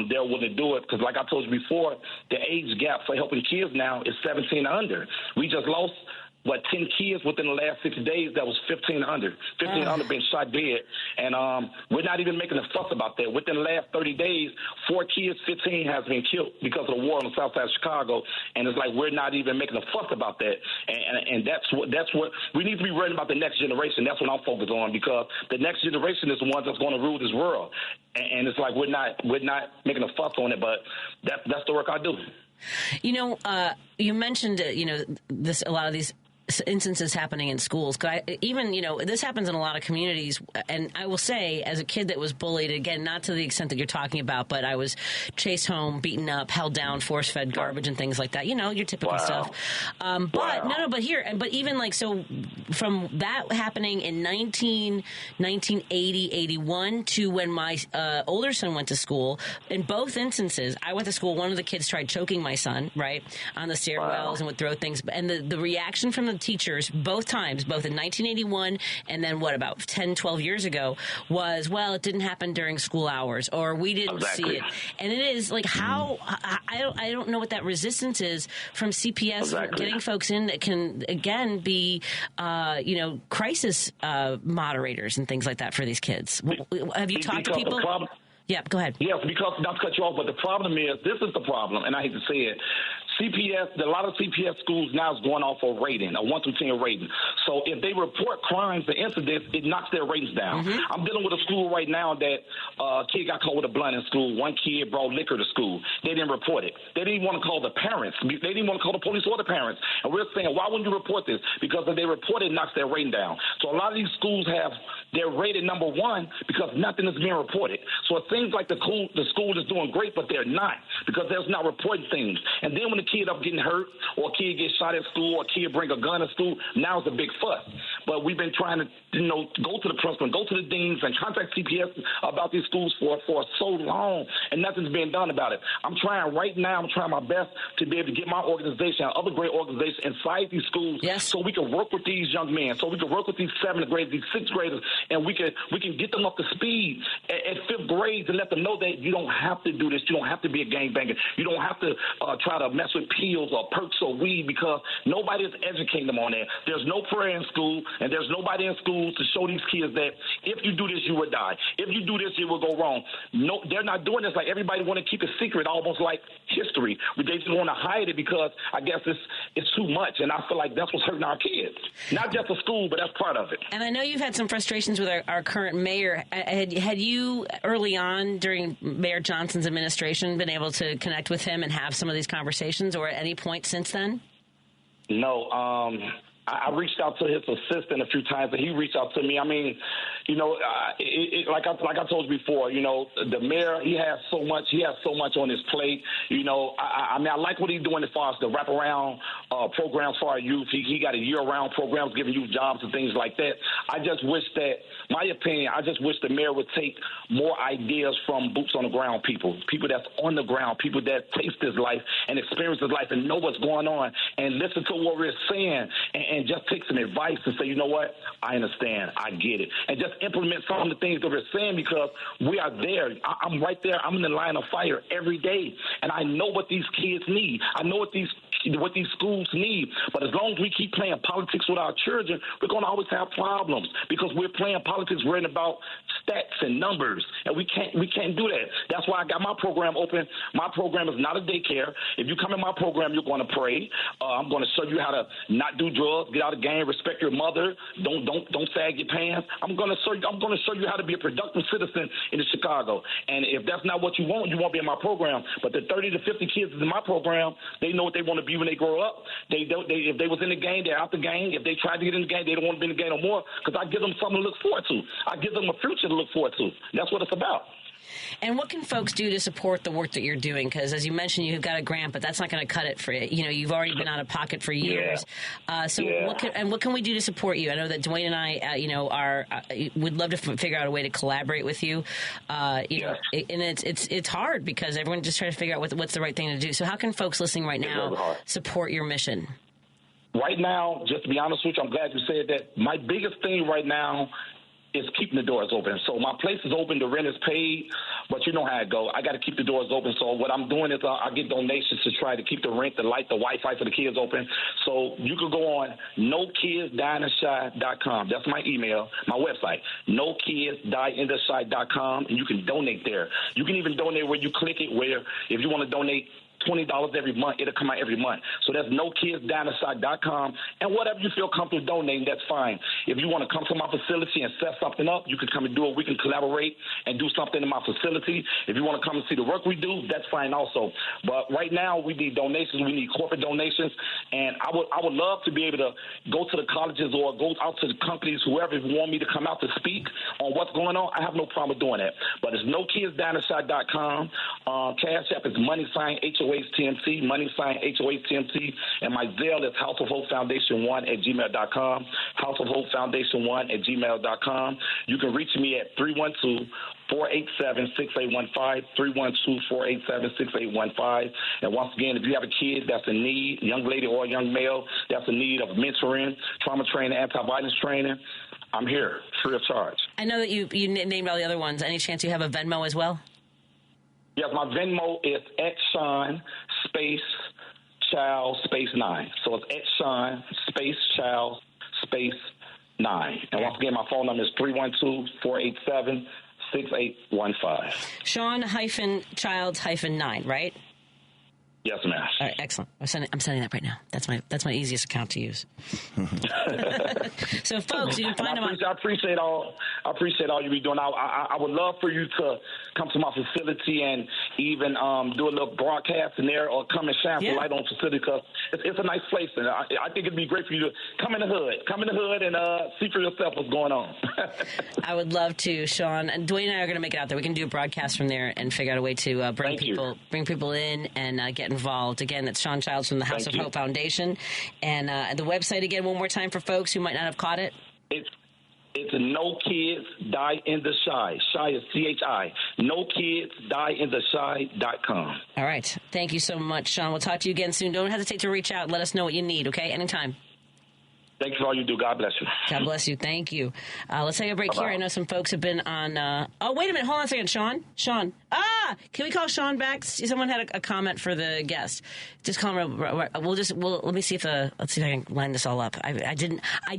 they're willing to do it. Because like I told you before, the age gap for helping kids now is 17 and under. We just lost 10 kids within the last 6 days that was 15 under. 15 under been shot dead. And we're not even making a fuss about that. Within the last 30 days, 4 kids, 15 has been killed because of the war on the south side of Chicago. And it's like we're not even making a fuss about that. And that's what we need to be worried about. The next generation. That's what I'm focused on, because the next generation is the ones that's going to rule this world. And it's like we're not making a fuss on it, but that's the work I do. You mentioned a lot of these instances happening in schools. This happens in a lot of communities. And I will say, as a kid that was bullied, again, not to the extent that you're talking about, but I was chased home, beaten up, held down, force-fed garbage and things like that. Your typical stuff. But even like, so from that happening in 1980, 81 to when my older son went to school, in both instances, I went to school, one of the kids tried choking my son, right, on the stairwells and would throw things. And the reaction from the teachers, both times, both in 1981 and then about 10, 12 years ago, was, well, it didn't happen during school hours, or we didn't see it. And it is like, how, I don't know what that resistance is from CPS getting folks in that can, again, be, crisis moderators and things like that for these kids. Have you talked to people? Yeah, go ahead. Yes, because not to cut you off, but the problem is, this is the problem, and I hate to say it. CPS, a lot of CPS schools now is going off a rating, a 1 through 10 rating. So if they report crimes and incidents, it knocks their ratings down. I'm dealing with a school right now that a kid got caught with a blunt in school. One kid brought liquor to school. They didn't report it. They didn't want to call the parents. They didn't want to call the police or the parents. And we're saying, why wouldn't you report this? Because if they report it, it knocks their rating down. So a lot of these schools they're rated number 1 because nothing is being reported. So it seems like the school is doing great, but they're not because there's not reporting things. And then when the kid up getting hurt or a kid gets shot at school or a kid bring a gun to school, now it's a big fuss. But we've been trying to, go to the principal, go to the deans and contact CPS about these schools for so long, and nothing's being done about it. I'm trying my best to be able to get my organization and other great organizations inside these schools so we can work with these young men, so we can work with these 7th graders, these 6th graders, and we can get them up to speed at 5th grade to let them know that you don't have to do this. You don't have to be a gangbanger. You don't have to try to mess with pills or perks or weed because nobody is educating them on that. There's no prayer in school, and there's nobody in school to show these kids that if you do this, you will die. If you do this, it will go wrong. No, they're not doing this. Like everybody want to keep it secret, almost like history. But they just want to hide it because I guess it's too much, and I feel like that's what's hurting our kids. Not just the school, but that's part of it. And I know you've had some frustrations with our current mayor. Had you early on during Mayor Johnson's administration been able to connect with him and have some of these conversations, or at any point since then? No. I reached out to his assistant a few times, and he reached out to me. I mean, like I told you before, the mayor, he has so much on his plate. I mean, I like what he's doing as far as the wraparound programs for our youth. He got a year-round programs giving youth jobs and things like that. I just wish that, my opinion, the mayor would take more ideas from boots on the ground people that's on the ground, people that taste this life and experience this life and know what's going on and listen to what we're saying and just take some advice and say, you know what, I understand, I get it, and just implement some of the things that we're saying because we are there. I'm right there. I'm in the line of fire every day, and I know what these kids need. I know what these schools need. But as long as we keep playing politics with our children, we're going to always have problems because we're playing politics worrying about stats and numbers, and we can't do that. That's why I got my program open. My program is not a daycare. If you come in my program, you're going to pray. I'm going to show you how to not do drugs, get out of gang, respect your mother, don't sag your pants. I'm going to show you how to be a productive citizen in Chicago. And if that's not what you won't be in my program. But the 30 to 50 kids in my program, they know what they want to be when they grow up. If they was in the game, they're out the game. If they tried to get in the game, they don't want to be in the game no more because I give them something to look forward to. I give them a future to look forward to. That's what it's about. And what can folks do to support the work that you're doing? Because as you mentioned, you've got a grant, but that's not going to cut it for you. You've already been out of pocket for years. What can we do to support you? I know that Dwayne and I, would love to figure out a way to collaborate with you. And it's hard because everyone just tries to figure out what's the right thing to do. So how can folks listening right now support your mission? Right now, just to be honest with you, I'm glad you said that. My biggest thing right now is keeping the doors open. So my place is open, the rent is paid, but you know how it go. I got to keep the doors open. So what I'm doing is I get donations to try to keep the rent, the light, the Wi-Fi for the kids open. So you can go on nokidsdieintheshy.com. That's my email, my website, nokidsdieintheshy.com, and you can donate there. You can even donate where you click it, where if you want to donate $20 every month, it'll come out every month. So that's nokidsdieintheshy.com, and whatever you feel comfortable donating, that's fine. If you want to come to my facility and set something up, you can come and do it. We can collaborate and do something in my facility. If you want to come and see the work we do, that's fine also. But right now, we need donations. We need corporate donations, and I would love to be able to go to the colleges or go out to the companies, whoever want me to come out to speak on what's going on. I have no problem doing that. But it's nokidsdieintheshy.com. Cash App is $HOHTMC, $HOHTMC, and my Zelle is House of Hope Foundation 1 at gmail.com, House of Hope Foundation 1 at gmail.com. You can reach me at 312-487-6815, 312-487-6815. And once again, if you have a kid that's in need, young lady or young male that's in need of mentoring, trauma training, anti-violence training, I'm here, free of charge. I know that you named all the other ones. Any chance you have a Venmo as well? Yes, my Venmo is @Sean space child space 9. So it's @Sean space child space 9. And once again, my phone number is 312-487-6815. Sean-child-9, right? Yes, ma'am. All right, excellent. I'm sending that right now. That's my easiest account to use. So, folks, you can find them on. I appreciate all you be doing. I would love for you to come to my facility and even do a little broadcast in there, or come and shine some light on the facility, because it's a nice place, and I think it'd be great for you to come in the hood and see for yourself what's going on. I would love to, Sean. And Dwayne and I are going to make it out there. We can do a broadcast from there and figure out a way to bring people in and get involved. Again, that's Sean Childs from the House of Hope Foundation. And the website, again, one more time for folks who might not have caught it. It's No Kids Die in the Shy. Shy is CHI. NoKidsDieInTheShy.com. All right. Thank you so much, Sean. We'll talk to you again soon. Don't hesitate to reach out. Let us know what you need, okay? Anytime. Thank you for all you do. God bless you. God bless you. Thank you. Let's take a break here. I know some folks have been on. Oh, wait a minute. Hold on a second, Sean. Can we call Sean back? Someone had a comment for the guest. Just call him. Let me see if let's see if I can line this all up. I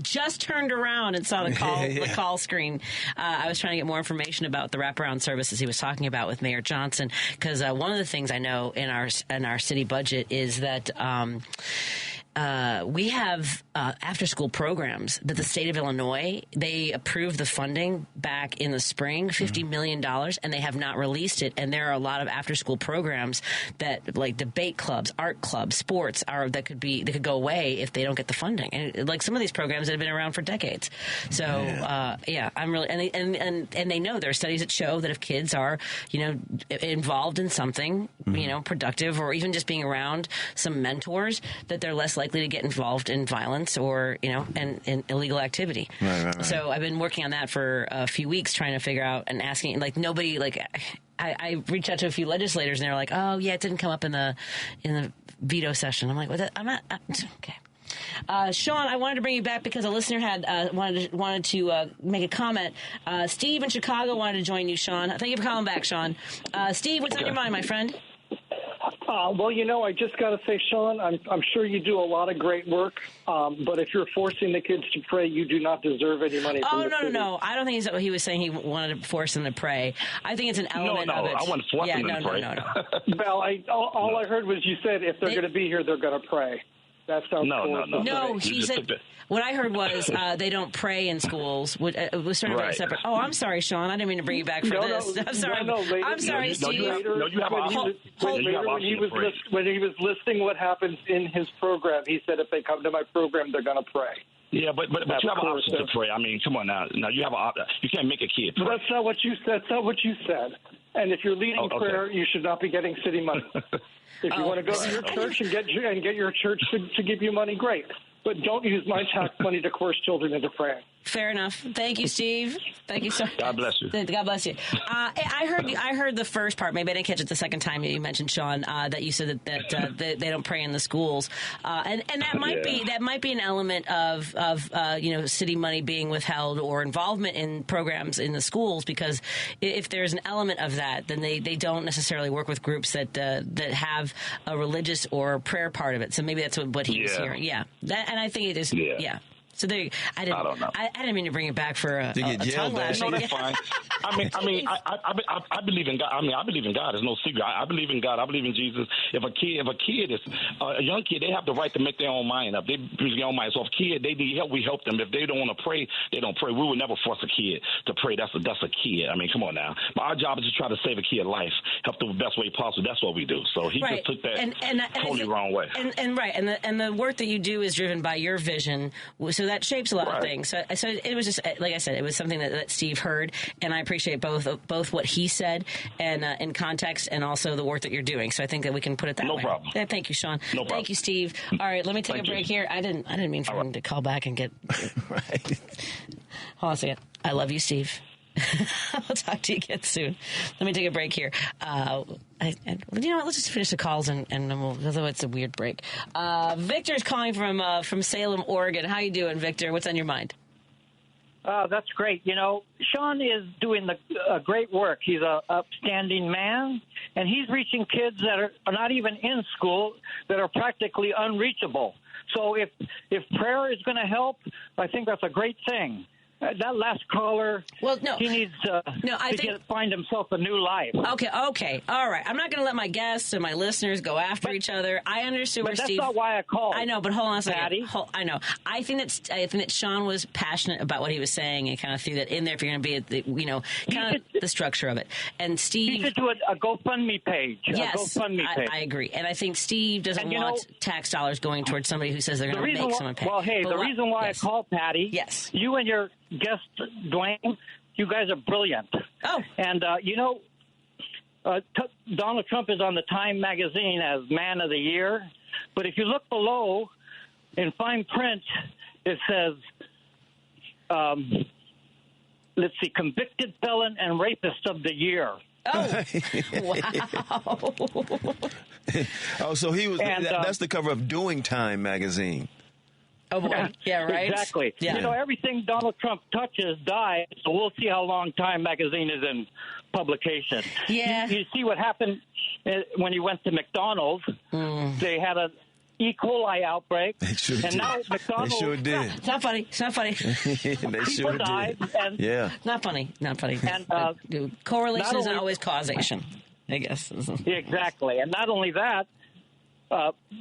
just turned around and saw the call the call screen. I was trying to get more information about the wraparound services he was talking about with Mayor Johnson, because one of the things I know in our city budget is that. We have after-school programs that the state of Illinois, they approved the funding back in the spring, $50 million, and they have not released it. And there are a lot of after-school programs that, like debate clubs, art clubs, sports, that could go away if they don't get the funding. And like some of these programs that have been around for decades. So I'm really and they know there are studies that show that if kids are involved in something productive, or even just being around some mentors, that they're less likely to get involved in violence or in illegal activity. Right. So I've been working on that for a few weeks, trying to figure out and asking I reached out to a few legislators and they're like, oh yeah, it didn't come up in the veto session. I'm like, I'm not okay. Sean, I wanted to bring you back because a listener had wanted to make a comment. Steve in Chicago wanted to join you, Sean. Thank you for calling back, Sean. Steve, what's on your mind, my friend? Well, I just got to say, Sean, I'm sure you do a lot of great work, but if you're forcing the kids to pray, you do not deserve any money from the city. No. I don't think he was saying he wanted to force them to pray. I think it's an element of it. I want to force them to pray. No. Well, all I heard was you said if they're going to be here, they're going to pray. That sounds cool. No, he said. What I heard was they don't pray in schools. It was sort of a separate. Oh, I'm sorry, Sean. I didn't mean to bring you back for this. I'm sorry. I'm sorry, Steve. When he was listing what happens in his program, he said if they come to my program, they're going to pray. Yeah, but you have an option to pray. I mean, come on now. Now you have you can't make a kid pray. That's not what you said. That's not what you said. And if you're leading prayer, you should not be getting city money. If you want to go to your church and get your church to give you money, great. But don't use my tax money to coerce children into praying. Fair enough. Thank you, Steve. Thank you so much. God bless you. God bless you. I heard the first part. Maybe I didn't catch it the second time you mentioned, Sean, that you said that they don't pray in the schools, and that might be an element of city money being withheld or involvement in programs in the schools, because if there's an element of that, then they don't necessarily work with groups that have a religious or prayer part of it. So maybe that's what he was hearing. Yeah, and I think it is. Yeah. So I don't know. I didn't mean to bring it back for a tongue lashing. No, that's fine. I believe in God. I believe in God. There's no secret. I believe in God. I believe in Jesus. If a kid is a young kid, they have the right to make their own mind up. They make their own mind. So if a kid, they need help, we help them. If they don't want to pray, they don't pray. We would never force a kid to pray. That's a kid. I mean, come on now. But our job is to try to save a kid's life, help them the best way possible. That's what we do. So he just took that totally wrong way. And the work that you do is driven by your vision. So that shapes a lot of things. So it was just, like I said, it was something that Steve heard, and I appreciate both what he said and in context, and also the work that you're doing. So I think that we can put it that way. No problem. Yeah, thank you, Sean. No problem. Thank you, Steve. All right, let me take a break here. I didn't mean for him to call back and get right. Hold on a second. I love you, Steve. I'll talk to you again soon. Let me take a break here. You know what? Let's just finish the calls and then otherwise it's a weird break. Victor's calling from Salem, Oregon. How you doing, Victor? What's on your mind? That's great. Sean is doing great work. He's an upstanding man, and he's reaching kids that are not even in school, that are practically unreachable. So if prayer is going to help, I think that's a great thing. that last caller, well, no, he needs find himself a new life. Okay, all right. I'm not going to let my guests and my listeners go after each other. I understood where Steve. That's not why I called. I know, but hold on a second. Patty. I know. I think that Sean was passionate about what he was saying and kind of threw that in there. If you're going to be at the structure of it, and Steve, he should do a GoFundMe page. Yes, I agree, and I think Steve doesn't want tax dollars going towards somebody who says they're going to make someone pay. Well, hey, the reason why I called Patty. Yes, you and your guest Dwayne, you guys are brilliant. Oh, and Donald Trump is on the Time magazine as Man of the Year, but if you look below in fine print, it says, let's see, convicted felon and rapist of the year. Oh, wow. Oh, so he was. That's the cover of Doing Time magazine. Oh, boy. Yeah, right? Exactly. Yeah. Everything Donald Trump touches dies, so we'll see how long Time magazine is in publication. Yeah. You see what happened when you went to McDonald's. They had an E. coli outbreak. They sure did. Now McDonald's. They sure did. It's not funny. They sure died, did. Yeah. Not funny. And correlation isn't always causation, I guess. Exactly. And not only that,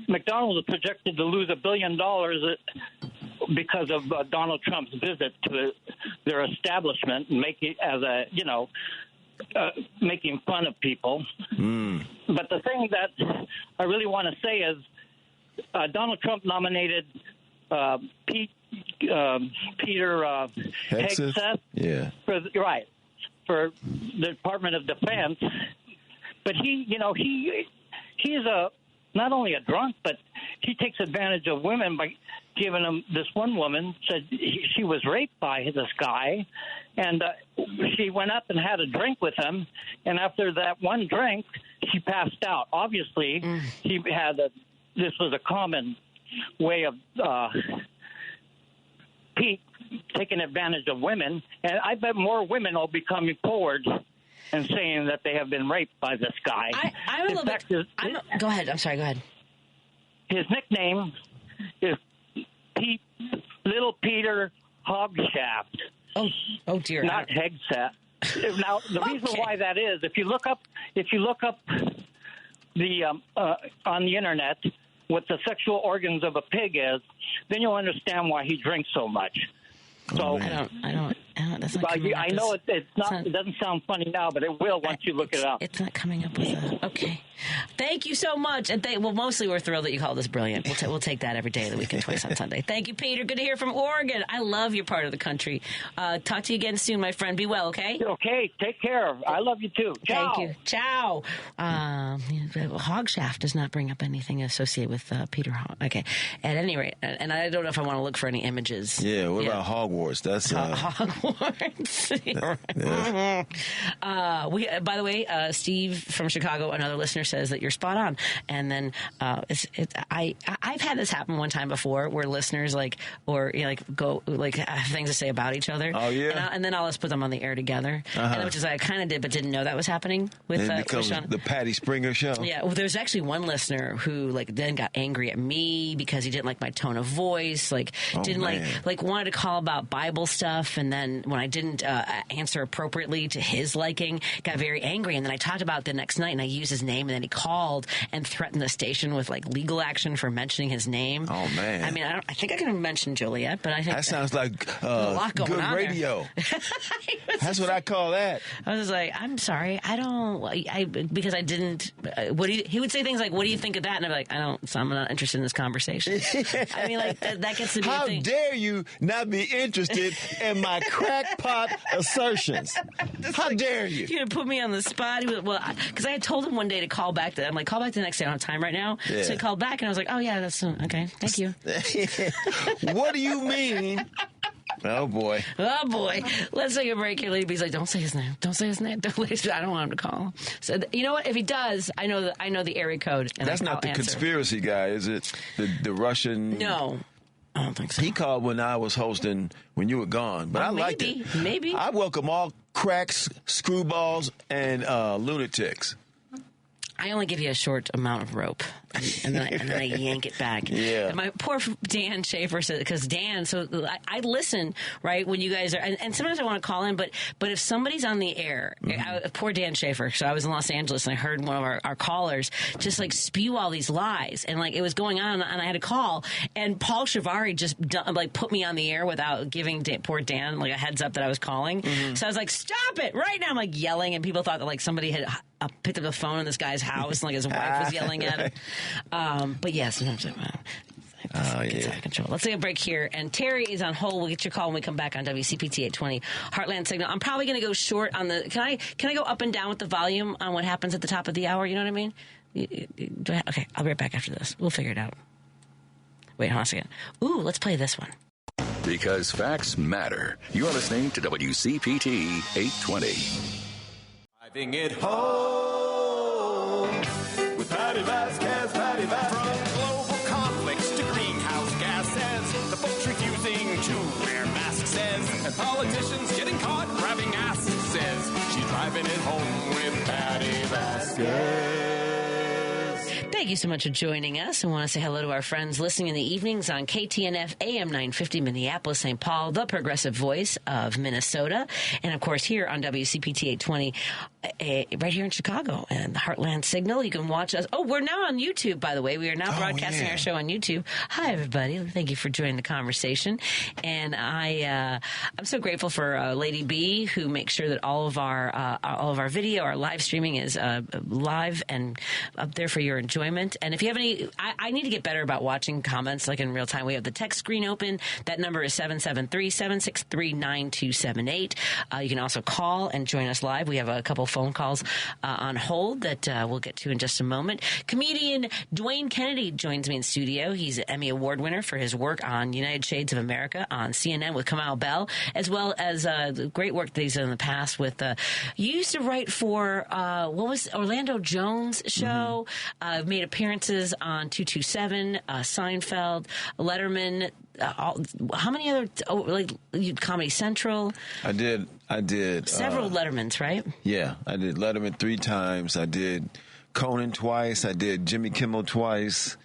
McDonald's is projected to lose $1 billion because of Donald Trump's visit to their establishment and making fun of people. But the thing that I really want to say is Donald Trump nominated Peter Hegseth for the Department of Defense. But he is not only a drunk, but he takes advantage of women by giving him. This one woman said she was raped by this guy, and she went up and had a drink with him, and after that one drink, she passed out. Obviously, he had this was a common way of Pete taking advantage of women, and I bet more women will be coming forward and saying that they have been raped by this guy. I'm a little bit. Go ahead. I'm sorry. Go ahead. His nickname is Little Peter Hogshaft. Oh dear. Not Hegseth. Now the reason why that is, if you look up the on the internet what the sexual organs of a pig is, then you'll understand why he drinks so much. So I don't. That's not coming up. I know it doesn't sound funny now, but it will once you look it up. It's not coming up with a. Okay. Thank you so much. And mostly we're thrilled that you called us brilliant. We'll take that every day of the week and twice on Sunday. Thank you, Peter. Good to hear from Oregon. I love your part of the country. Talk to you again soon, my friend. Be well, okay? Okay. Take care. I love you too. Ciao. Thank you. Ciao. Hogshaft does not bring up anything associated with Peter Hogg. Okay. At any rate, and I don't know if I want to look for any images. Yeah. What about Hogwarts? That's Hogwarts. By the way, Steve from Chicago, another listener, says that you're spot on. And then I've had this happen one time before, where listeners have things to say about each other. Oh yeah. And then I'll just put them on the air together, which is I kind of did, but didn't know that was happening with Sean. The Patty Springer show. Yeah. Well, there's actually one listener who then got angry at me because he didn't like my tone of voice, wanted to call about Bible stuff, and then when I didn't answer appropriately to his liking, got very angry. And then I talked about it the next night, and I used his name, and then he called and threatened the station with legal action for mentioning his name. Oh man! I mean, I think I can mention Juliet, but I think that sounds like a lot going good on radio. That's what I call that. I was like, I'm sorry, because I didn't. He would say things like, "What do you think of that?" And I'm like, I'm not interested in this conversation. I mean, that gets to be How a thing. dare you not be interested in my crackpot assertions? How dare you? You're gonna put me on the spot. Because I had told him one day to call back. I'm like, call back the next day. I don't have time right now. Yeah. So he called back, and I was like, oh yeah, that's okay. Thank you. What do you mean? Oh boy. Let's take a break here, lady. He's like, don't say his name. Don't say his name. I don't want him to call. So you know what? If he does, I know the area code. And that's not the conspiracy guy, is it? The Russian. No. I don't think so. He called when I was hosting when you were gone, but I liked it. Maybe. I welcome all cracks, screwballs, and lunatics. I only give you a short amount of rope. and then I yank it back. Yeah. And my poor Dan Schaefer said, because Dan, so I listen, right, when you guys are, and sometimes I want to call in, but if somebody's on the air, poor Dan Schaefer, so I was in Los Angeles and I heard one of our callers just like spew all these lies, and like it was going on, and I had to call, and Paul Shivari just like put me on the air without giving poor Dan like a heads up that I was calling. So I was like, stop it right now. I'm like yelling, and people thought that like somebody had picked up the phone in this guy's house, and like his wife was yelling at him. But yeah, sometimes it gets out of control. Let's take a break here. And Terry is on hold. We'll get your call when we come back on WCPT 820 Heartland Signal. I'm probably going to go short on the. Can I go up and down with the volume on what happens at the top of the hour? You know what I mean? Okay, I'll be right back after this. We'll figure it out. Wait, hold on a second. Ooh, let's play this one. Because facts matter. You're listening to WCPT 820. Driving it home with Patti Vasquez, Patti Vasquez. From global conflicts to greenhouse gases, the folks refusing to wear masks says, and politicians getting caught grabbing asses says, she's driving it home with Patti Vasquez. Thank you so much for joining us. I want to say hello to our friends listening in the evenings on KTNF AM 950 Minneapolis, St. Paul, the progressive voice of Minnesota. And, of course, here on WCPT 820, right here in Chicago, and the Heartland Signal. You can watch us. Oh, we're now on YouTube, by the way. We are now broadcasting our show on YouTube. Hi, everybody. Thank you for joining the conversation. And I'm so grateful for Lady B, who makes sure that all of our video, our live streaming is live and up there for your enjoyment. And if you have any, I need to get better about watching comments like in real time. We have the text screen open. That number is 773-763-9278. You can also call and join us live. We have a couple phone calls on hold that we'll get to in just a moment. Comedian Dwayne Kennedy joins me in studio. He's an Emmy Award winner for his work on United Shades of America on CNN with Kamau Bell, as well as the great work that he's done in the past with, you used to write for, what was Orlando Jones' show, made appearances on 227, Seinfeld, Letterman, how many other, Comedy Central? I did. Several Lettermans, right? Yeah, I did Letterman 3 times. I did Conan twice. I did Jimmy Kimmel twice.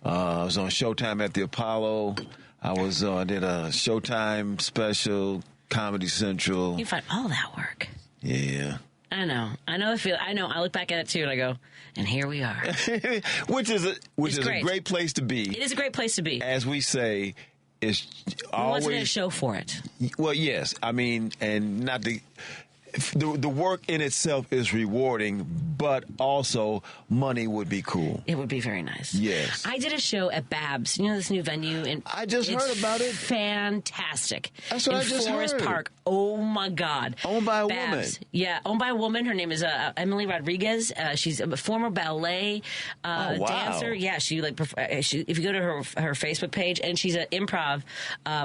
I was on Showtime at the Apollo. I did a Showtime special, Comedy Central. You find all that work. Yeah. I know. I look back at it too, and I go, and here we are. which is a great place to be. It is a great place to be. As we say, it's always wasn't a show for it. Well, yes. I mean, and not the work in itself is rewarding, but also money would be cool. It would be very nice. Yes. I did a show at Babs. You know this new venue? I just heard about it. Fantastic. That's what I just heard. Forest Park. Oh, my God. Owned by a Babs. woman. Yeah, owned by a woman. Her name is Emily Rodriguez. She's a former ballet dancer. Yeah, if you go to her Facebook page, and she's an improv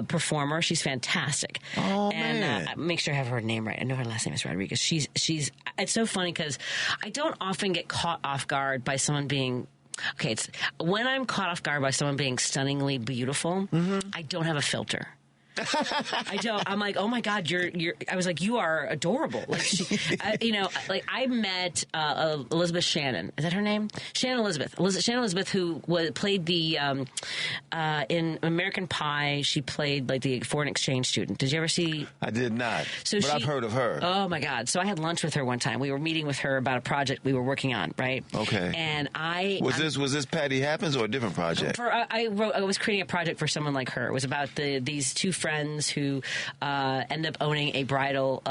performer. She's fantastic. Oh, and, man. make sure I have her name right. I know her last name is Rodriguez. She's. It's so funny because I don't often get caught off guard by someone being. Okay, it's when I'm caught off guard by someone being stunningly beautiful. I don't have a filter. I don't. I'm like, oh my God, you're. I was like, you are adorable. Like, I met Elizabeth Shannon. Is that her name? Shannon Elizabeth, who played the in American Pie. She played like the foreign exchange student. Did you ever see? I did not. But I've heard of her. Oh my God! So I had lunch with her one time. We were meeting with her about a project we were working on. Right. Okay. And was this Patty Happens or a different project? I was creating a project for someone like her. It was about these two friends who end up owning a bridal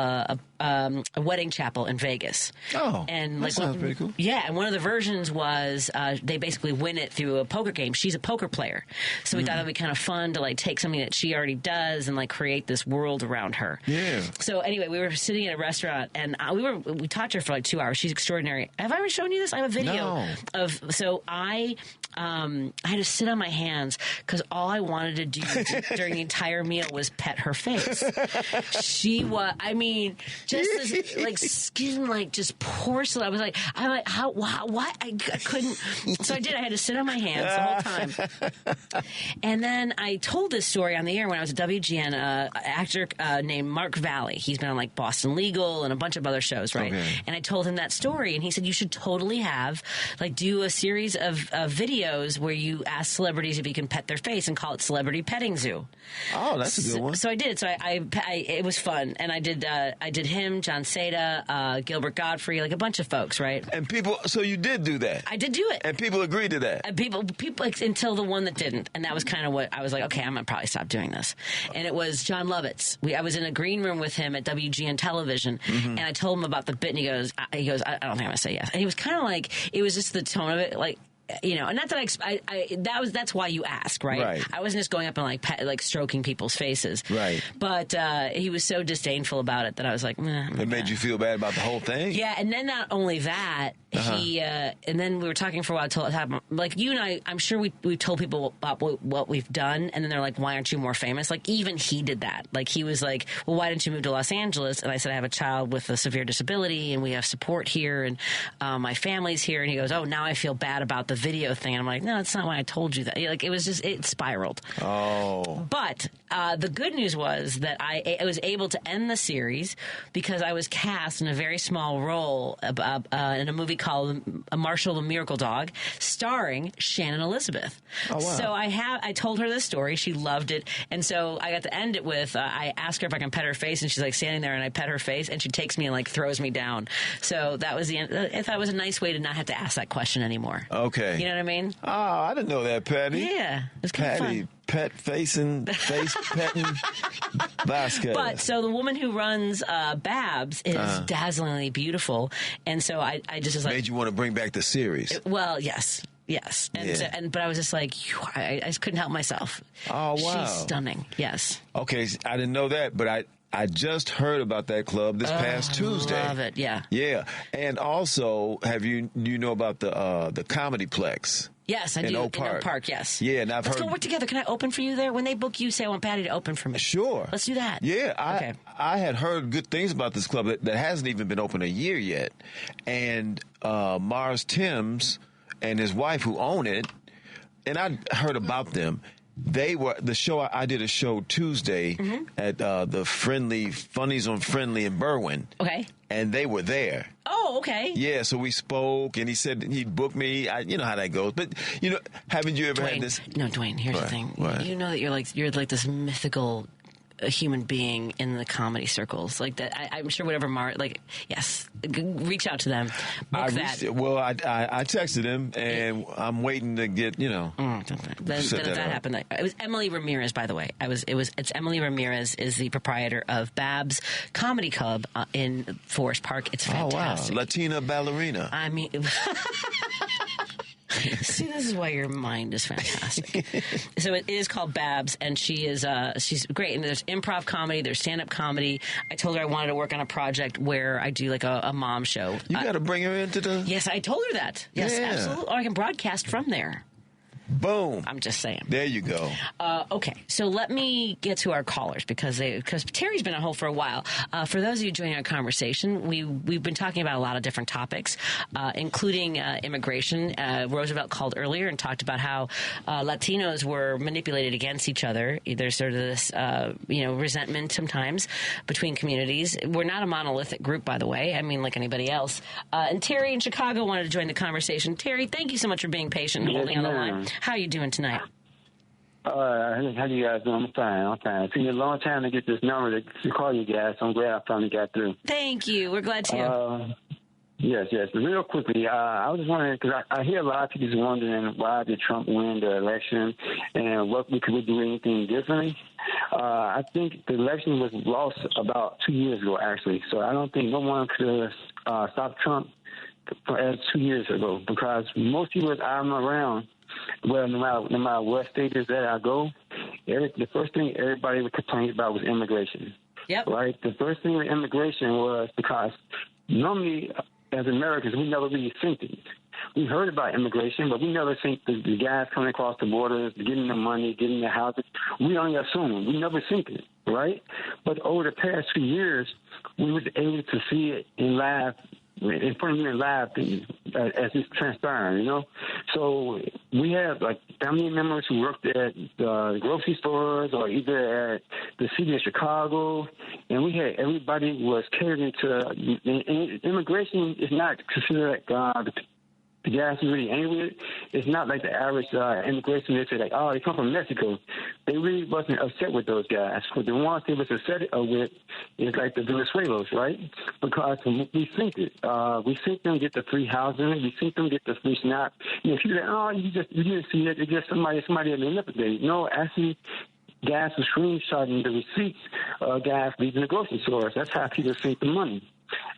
a wedding chapel in Vegas. Oh, and that sounds pretty cool. Yeah, and one of the versions was they basically win it through a poker game. She's a poker player, so we thought it'd be kind of fun to like take something that she already does and like create this world around her. Yeah. So anyway, we were sitting at a restaurant and we talked to her for like 2 hours. She's extraordinary. Have I ever shown you this? I have a video of. So I had to sit on my hands because all I wanted to do during the entire meal was pet her face. She was. I mean. just this, like skin, like just porcelain. I'm like, how, what? I couldn't. So I did. I had to sit on my hands the whole time. And then I told this story on the air when I was at WGN. Actor named Mark Valley. He's been on like Boston Legal and a bunch of other shows, right? Okay. And I told him that story, and he said you should totally do a series of videos where you ask celebrities if you can pet their face and call it Celebrity Petting Zoo. Oh, that's a good one. So I did. So I it was fun, and I did him, John Seda, Gilbert Godfrey, like a bunch of folks, right? And people. So you did do that. I did do it, and people agreed to that. And people like, until the one that didn't, and that was kind of what I was like. Okay, I'm gonna probably stop doing this. And it was John Lovitz. I was in a green room with him at WGN Television, and I told him about the bit, and he goes, I don't think I'm gonna say yes. And he was kind of like, it was just the tone of it, like. You know, and not that that's why you ask, right? Right. I wasn't just going up and like stroking people's faces, right? But he was so disdainful about it that I was like, it made you feel bad about the whole thing. Yeah, and then not only that, he and then we were talking for a while till it happened. Like you and I'm sure we told people about what we've done, and then they're like, why aren't you more famous? Like even he did that. Like he was like, well, why didn't you move to Los Angeles? And I said, I have a child with a severe disability, and we have support here, and my family's here. And he goes, oh, now I feel bad about the video thing. And I'm like, no, that's not why I told you that. Like it was just, it spiraled. Oh. But the good news was that I was able to end the series because I was cast in a very small role in a movie called Marshall the Miracle Dog, starring Shannon Elizabeth. Oh, wow. So I told her this story. She loved it. And so I got to end it with, I asked her if I can pet her face, and she's like standing there, and I pet her face, and she takes me and like throws me down. So that was the end. I thought it was a nice way to not have to ask that question anymore. Okay. You know what I mean? Oh, I didn't know that, Patty. Yeah. It was kind of fun. Pet facing, face petting Vasquez. But so the woman who runs Babs is dazzlingly beautiful, and so I just was like, made you want to bring back the series. Well, yes, and but I was just like, I just couldn't help myself. Oh wow, she's stunning. Yes. Okay, I didn't know that, but I just heard about that club this past Tuesday. Love it, yeah. Yeah, and also, you know about the Comedyplex? Yes, I do. In Oak Park, yes. Yeah, and Let's go work together. Can I open for you there? When they book you, say I want Patty to open for me. Sure. Let's do that. Yeah, okay. I had heard good things about this club that hasn't even been open a year yet. And Mars Timms and his wife who own it, and I heard about them. They were the show. I did a show Tuesday at the Funnies on Friendly in Berwyn. Okay. And they were there. Oh, okay. Yeah, so we spoke, and he said he'd book me. You know how that goes. But, haven't you ever had this? No, Dwayne, here's the thing. What? You know that you're like this mythical human being in the comedy circles. Like that, I'm sure whatever yes, reach out to them. I texted him, and I'm waiting to get, Then if that happened. It was Emily Ramirez, by the way. It's Emily Ramirez is the proprietor of Babs Comedy Club in Forest Park. It's fantastic. Oh, wow. Latina ballerina. I mean... See, this is why your mind is fantastic. So it is called Babs, and she's great. And there's improv comedy, there's stand-up comedy. I told her I wanted to work on a project where I do like a mom show. You got to bring her into the... Yes, I told her that. Yes, absolutely. Or I can broadcast from there. Boom. I'm just saying. There you go. Okay, so let me get to our callers because Terry's been on hold for a while. For those of you joining our conversation, we've been talking about a lot of different topics, including immigration. Roosevelt called earlier and talked about how Latinos were manipulated against each other. There's sort of this, resentment sometimes between communities. We're not a monolithic group, by the way. I mean, like anybody else. And Terry in Chicago wanted to join the conversation. Terry, thank you so much for being patient and holding on the line. How are you doing tonight? How you guys doing? I'm fine. It took me a long time to get this number to call you guys. So I'm glad I finally got through. Thank you. We're glad to. Yes. Real quickly, I was wondering, because I hear a lot of people wondering why did Trump win the election and what could we do anything differently. I think the election was lost about 2 years ago, actually. So I don't think no one could stop Trump as 2 years ago, because most people that I'm around, well, no matter what state is that I go, the first thing everybody would complain about was immigration. Yep. Right? The first thing with immigration was because normally as Americans, we never really think things. We heard about immigration, but we never think the guys coming across the borders, getting the money, getting the houses. we only assume. We never think it, right? But over the past few years, we were able to see it in live, in front of me in live as it's transpiring, you know? So we have, like, family members who worked at the grocery stores or either at the city of Chicago, and we had everybody was catering to, and immigration is not considered like the guys who really angry with it. It's not like the average immigration. They say, like, oh, they come from Mexico. They really wasn't upset with those guys. But the ones they was upset with is like the Venezuelans, right? Because we think it. We think them get the free housing. We think them get the free SNAP. And if you're like, oh, you didn't see it. It's just somebody that manipulated. No, actually, guys were screenshotting the receipts of guys leaving the grocery stores. That's how people sink the money.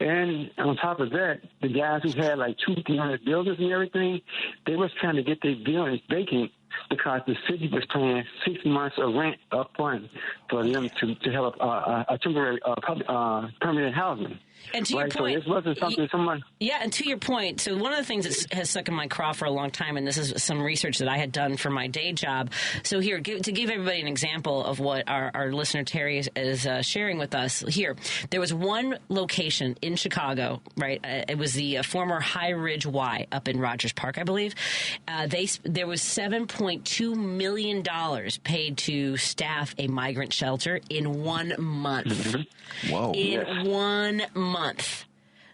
And on top of that, the guys who had like 200-300 buildings and everything, they was trying to get their buildings vacant because the city was paying 6 months of rent up front for them to have a temporary permanent housing. And to your point, so this wasn't something someone. Yeah, and to your point, so one of the things that has stuck in my craw for a long time, and this is some research that I had done for my day job. So here, to give everybody an example of what our listener Terry is sharing with us here, there was one location in Chicago, right? It was the former High Ridge Y up in Rogers Park, I believe. There was $7.2 million paid to staff a migrant shelter in 1 month. Mm-hmm. Whoa! In 1 month.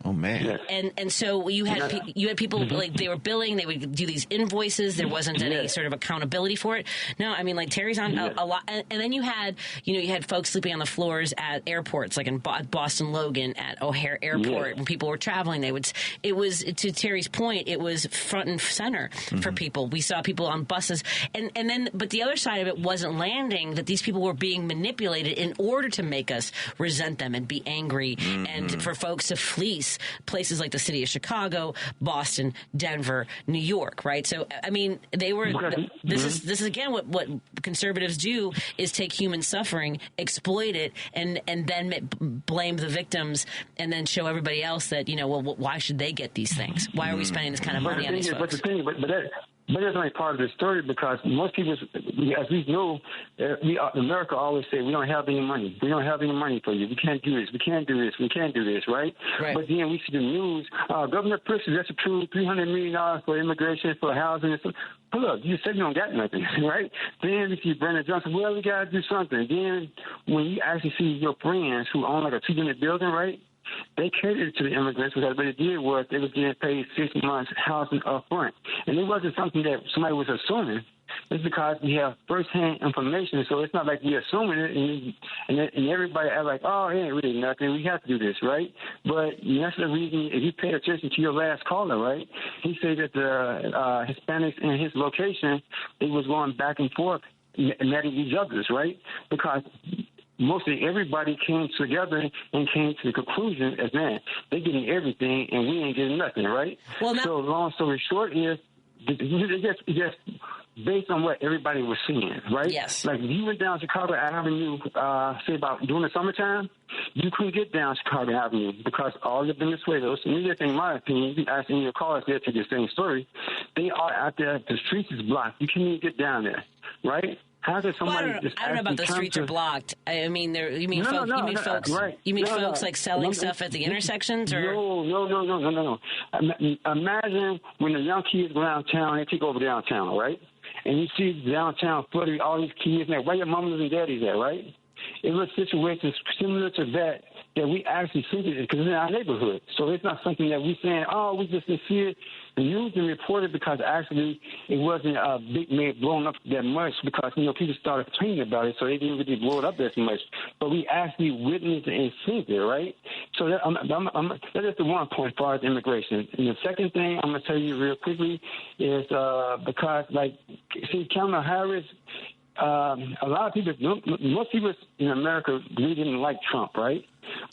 Oh man! And so you had people like they were billing. They would do these invoices. There wasn't any sort of accountability for it. No, I mean, like Terry's on a lot. And then you had folks sleeping on the floors at airports, like in Boston Logan at O'Hare Airport. When people were traveling, it was to Terry's point, it was front and center for people. We saw people on buses, and then but the other side of it wasn't landing, that these people were being manipulated in order to make us resent them and be angry, and for folks to fleece places like the city of Chicago, Boston, Denver, New York, right? So, I mean, they were. This is again what conservatives do, is take human suffering, exploit it, and then blame the victims, and then show everybody else that why should they get these things? Why are we spending this kind of money on these folks? But that's only part of the story, because most people, as we know, America always say, we don't have any money. We don't have any money for you. We can't do this. We can't do this. We can't do this, right? But then we see the news. Governor Pritzker just approved $300 million for immigration, for housing. And stuff. But look, you said you don't got nothing, right? Then we see Brandon Johnson, well, we got to do something. Then when you actually see your friends who own like a 2-unit building, right? They catered to the immigrants, because what they did was they were getting paid 6 months housing up front. And it wasn't something that somebody was assuming. It's because we have first-hand information, so it's not like we're assuming it, and everybody act like, oh, it ain't really nothing. We have to do this, right? But that's the reason, if you pay attention to your last caller, right, he said that the Hispanics in his location, they was going back and forth, netting each other's, right? Because mostly everybody came together and came to the conclusion as, man, they're getting everything and we ain't getting nothing, right? Well, so long story short is, it's just based on what everybody was seeing, right? Yes. Like, if you went down Chicago Avenue, say about during the summertime, you couldn't get down Chicago Avenue because all the Venezuelans, and this in my opinion, you asking your callers there to the same story, they are out there, the streets is blocked. You can't even get down there, right? How does somebody I don't know about the streets are blocked. I mean, you mean folks like selling stuff at the intersections, or no. Imagine when the young kids go downtown, they take over downtown, right? And you see downtown flooded, all these kids, like, where your mamas and daddies at, right? It was situations similar to that we actually see it, because it's in our neighborhood. So it's not something that we saying, oh, we just didn't see it. The news didn't report it because actually it wasn't a big man blown up that much, because, people started complaining about it, so they didn't really blow it up that much. But we actually witnessed and seen it, right? So that is the one point as far as immigration. And the second thing I'm going to tell you real quickly is because, Kamala Harris, a lot of people, most people in America really didn't like Trump, right?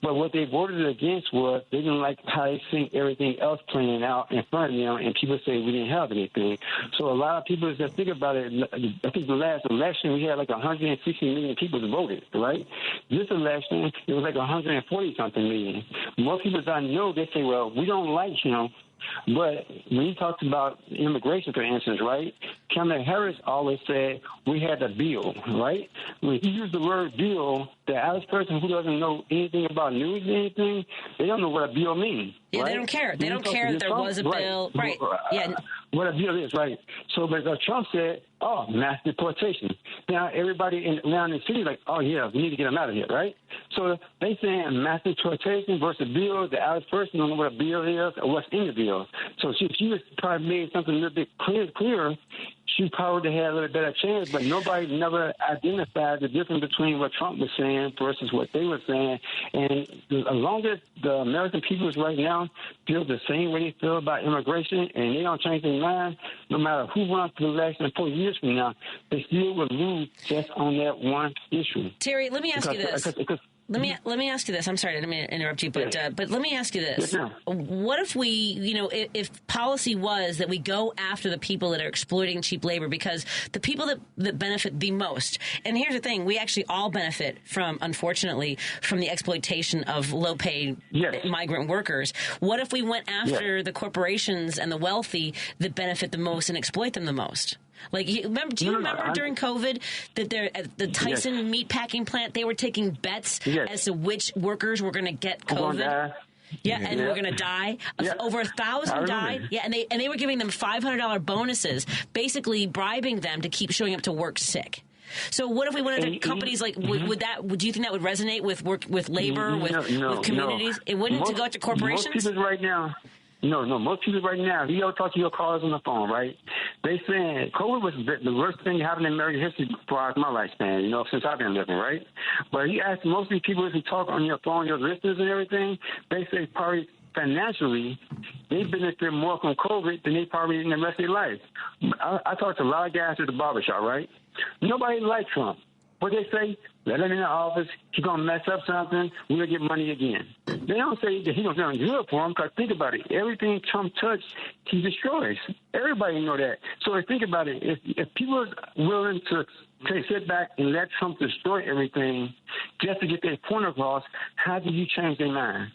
But what they voted against was they didn't like how they seen everything else playing out in front of them, and people say we didn't have anything. So a lot of people just think about it. I think the last election we had like 160 million people voted, right? This election it was like 140-something million. Most people I know, they say, well, we don't like him But when he talks about immigration, for instance, right, Kamala Harris always said we had a bill, right? When he used the word bill, the average person who doesn't know anything about news or anything, they don't know what a bill means. Yeah, right? they don't care. They don't care that there was a bill. Right. Yeah. What a bill is, right? So, but Trump said, oh, mass deportation. Now, everybody around the city like, oh, yeah, we need to get them out of here, right? So they saying mass deportation versus bill. The average person don't know what a bill is or what's in the bill. So she was probably made something a little bit clearer. She probably had a little better chance, but nobody never identified the difference between what Trump was saying versus what they were saying. And as long as the American people right now feel the same way they feel about immigration and they don't change their mind, no matter who runs for the election 4 years from now, they still will lose just on that one issue. Terry, let me ask you this. Let me ask you this. I'm sorry, I didn't mean to interrupt you, but let me ask you this. Yes, what if we, if policy was that we go after the people that are exploiting cheap labor, because the people that benefit the most, and here's the thing, we actually all benefit from, unfortunately, from the exploitation of low-paid migrant workers. What if we went after the corporations and the wealthy that benefit the most and exploit them the most? Like, do you remember during COVID that at the Tyson meat packing plant, they were taking bets as to which workers were going to get COVID? And we're going to die. Over 1,000 died. Yeah, and they were giving them $500 bonuses, basically bribing them to keep showing up to work sick. So what if we went into companies like, do you think that would resonate with labor, with communities? It wouldn't to go to corporations? Most people right now. Most people right now, you ever talk to your callers on the phone, right? They saying COVID was the worst thing that happened in American history as far as my lifespan, since I've been living, right? But you ask most of these people if you talk on your phone, your listeners and everything, they say probably financially, they benefit more from COVID than they probably in the rest of their life. I talked to a lot of guys at the barbershop, right? Nobody likes Trump. What they say, let him in the office, he's going to mess up something, we'll get money again. They don't say that he's going to do good for him, because think about it. Everything Trump touched, he destroys. Everybody know that. So think about it. If people are willing to sit back and let Trump destroy everything just to get their point across, how do you change their mind?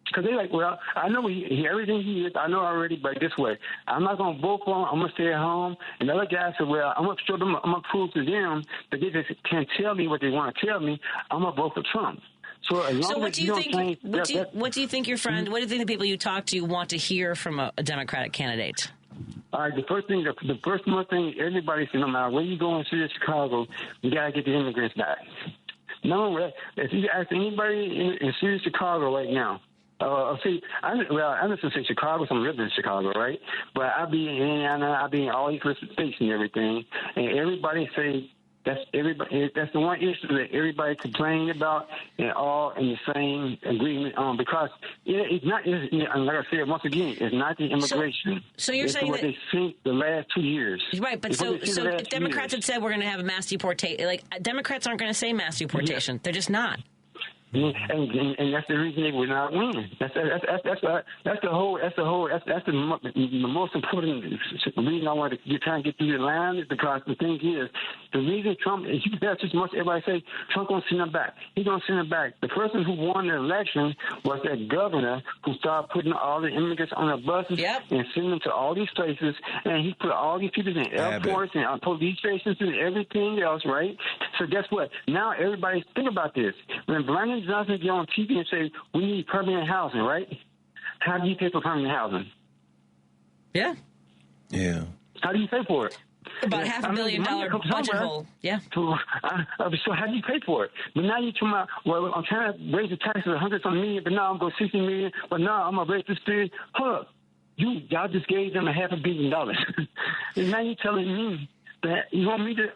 Because they're like, well, I know everything he is, I know already, but this way, I'm not going to vote for him, I'm going to stay at home. And the other guys said, well, I'm going to show them, I'm going to prove to them that they just can't tell me what they want to tell me, I'm going to vote for Trump. So what do you think? What do you think your friend? What do you think the people you talk to want to hear from a Democratic candidate? All right, the first one thing everybody says, no matter where you go in the city of Chicago, you got to get the immigrants back. No, if you ask anybody in the city of Chicago right now, I'm just to say Chicago, so I'm living in Chicago, right? But I be in Indiana, I be in all these states and everything, and everybody say that's the one issue that everybody complains about, and all in the same agreement on, because it's not. Like I said once again, it's not the immigration. So you're saying what they think the last 2 years, right? But so if Democrats had said we're going to have a mass deportation, like Democrats aren't going to say mass deportation, they're just not. And that's the reason they would not win. That's the most important reason I want to try and get through the line, is because the thing is, the reason Trump, that's just much everybody say Trump gonna send him back. He's gonna send him back. The person who won the election was that governor who started putting all the immigrants on the buses and sending them to all these places, and he put all these people in airports and on police stations and everything else, right? So guess what? Now everybody think about this. When Brandon Johnson get on TV and say we need permanent housing, right? How do you pay for permanent housing? Yeah. How do you pay for it? About $500 million budget hole. Yeah. So how do you pay for it? But now you're talking about, well, I'm trying to raise the taxes $100-something million, but now I'm going $60 million, but now I'm going to raise this thing. Hold up. Y'all just gave them $500 million. And now you're telling me that you want me to...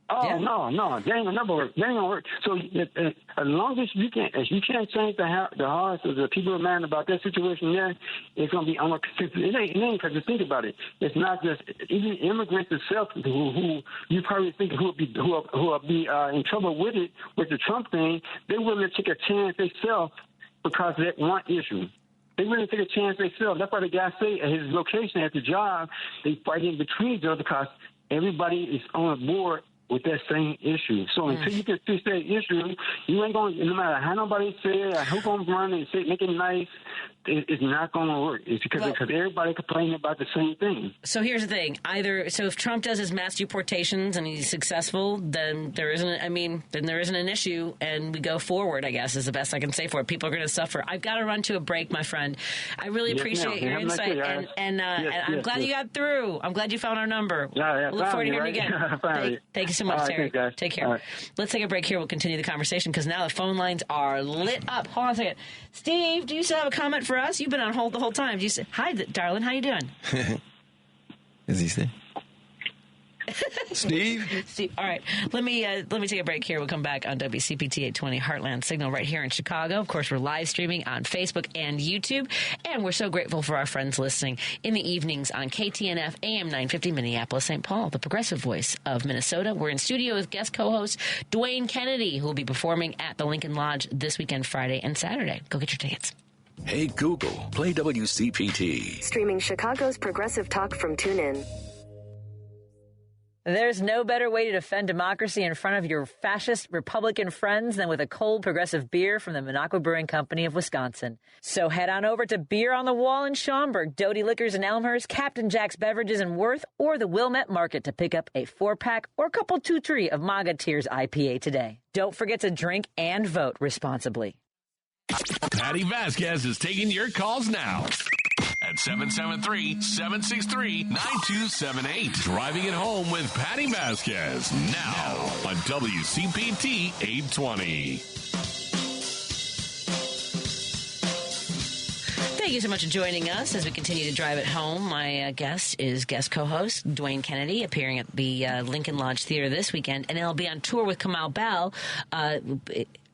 No, that ain't gonna work. So as long as you can't change the hearts of the people mad about that situation there, it's gonna be unconsistent. It ain't because think about it. It's not just even immigrants itself who you probably think who will be in trouble with it, with the Trump thing. They're willing to take a chance themselves because of that one issue. They really take a chance themselves. That's why the guy say at his location at the job, they fight in between each other because everybody is on board with that same issue. So until you can fix that issue, you ain't going to, no matter how nobody say it, who going to run and say, make it nice, it's not going to work. It's because everybody complaining about the same thing. So here's the thing. So if Trump does his mass deportations and he's successful, then there isn't an issue, and we go forward, I guess, is the best I can say for it. People are going to suffer. I've got to run to a break, my friend. I really appreciate your insight, and I'm glad you got through. I'm glad you found our number. Look forward to hearing you again. Thank you so much, Terry. Take care. Right. Let's take a break here. We'll continue the conversation because now the phone lines are lit up. Hold on a second. Steve, do you still have a comment for us? You've been on hold the whole time. Do you say, hi, darling, how you doing? Is he saying? Steve? All right. Let me take a break here. We'll come back on WCPT 820 Heartland Signal right here in Chicago. Of course, we're live streaming on Facebook and YouTube. And we're so grateful for our friends listening in the evenings on KTNF AM 950 Minneapolis, St. Paul, the progressive voice of Minnesota. We're in studio with guest co-host Dwayne Kennedy, who will be performing at the Lincoln Lodge this weekend, Friday and Saturday. Go get your tickets. Hey, Google, play WCPT. Streaming Chicago's progressive talk from TuneIn. There's no better way to defend democracy in front of your fascist Republican friends than with a cold progressive beer from the Minocqua Brewing Company of Wisconsin. So head on over to Beer on the Wall in Schaumburg, Doty Liquors in Elmhurst, Captain Jack's Beverages in Worth, or the Wilmette Market to pick up a 4-pack or couple 2-3 of MAGA Tears IPA today. Don't forget to drink and vote responsibly. Patti Vasquez is taking your calls now at 773-763-9278. Driving it home with Patti Vasquez now on WCPT 820. Thank you so much for joining us as we continue to drive it home. My guest is guest co-host Dwayne Kennedy, appearing at the Lincoln Lodge Theater this weekend, and I'll be on tour with Kamau Bell.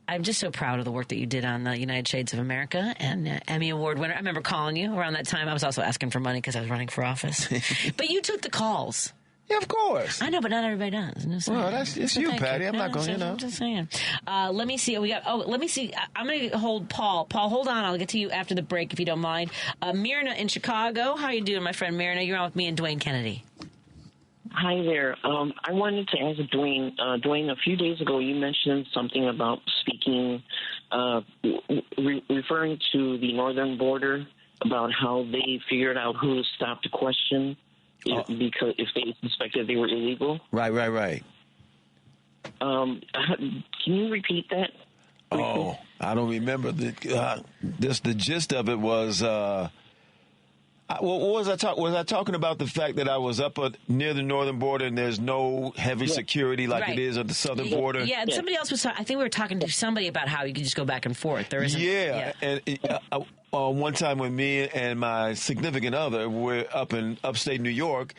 I'm just so proud of the work that you did on the United Shades of America and Emmy Award winner. I remember calling you around that time. I was also asking for money because I was running for office. But you took the calls. Yeah, of course. I know, but not everybody does. Well, it's you, Patty. I'm not going, I'm just saying. Let me see. Let me see. I'm going to hold Paul. Paul, hold on. I'll get to you after the break if you don't mind. Myrna in Chicago. How are you doing, my friend Myrna? You're on with me and Dwayne Kennedy. Hi there. I wanted to ask Dwayne. Dwayne, a few days ago you mentioned something about speaking, referring to the northern border, about how they figured out who to stop the question because if they suspected they were illegal. Right. Can you repeat that? Oh, I don't remember. The gist of it was... what was I talking? Was I talking about the fact that I was up near the northern border and there's no heavy security like it is at the southern border? Yeah, and somebody else was. I think we were talking to somebody about how you could just go back and forth. There isn't. Yeah. And one time when me and my significant other were up in upstate New York,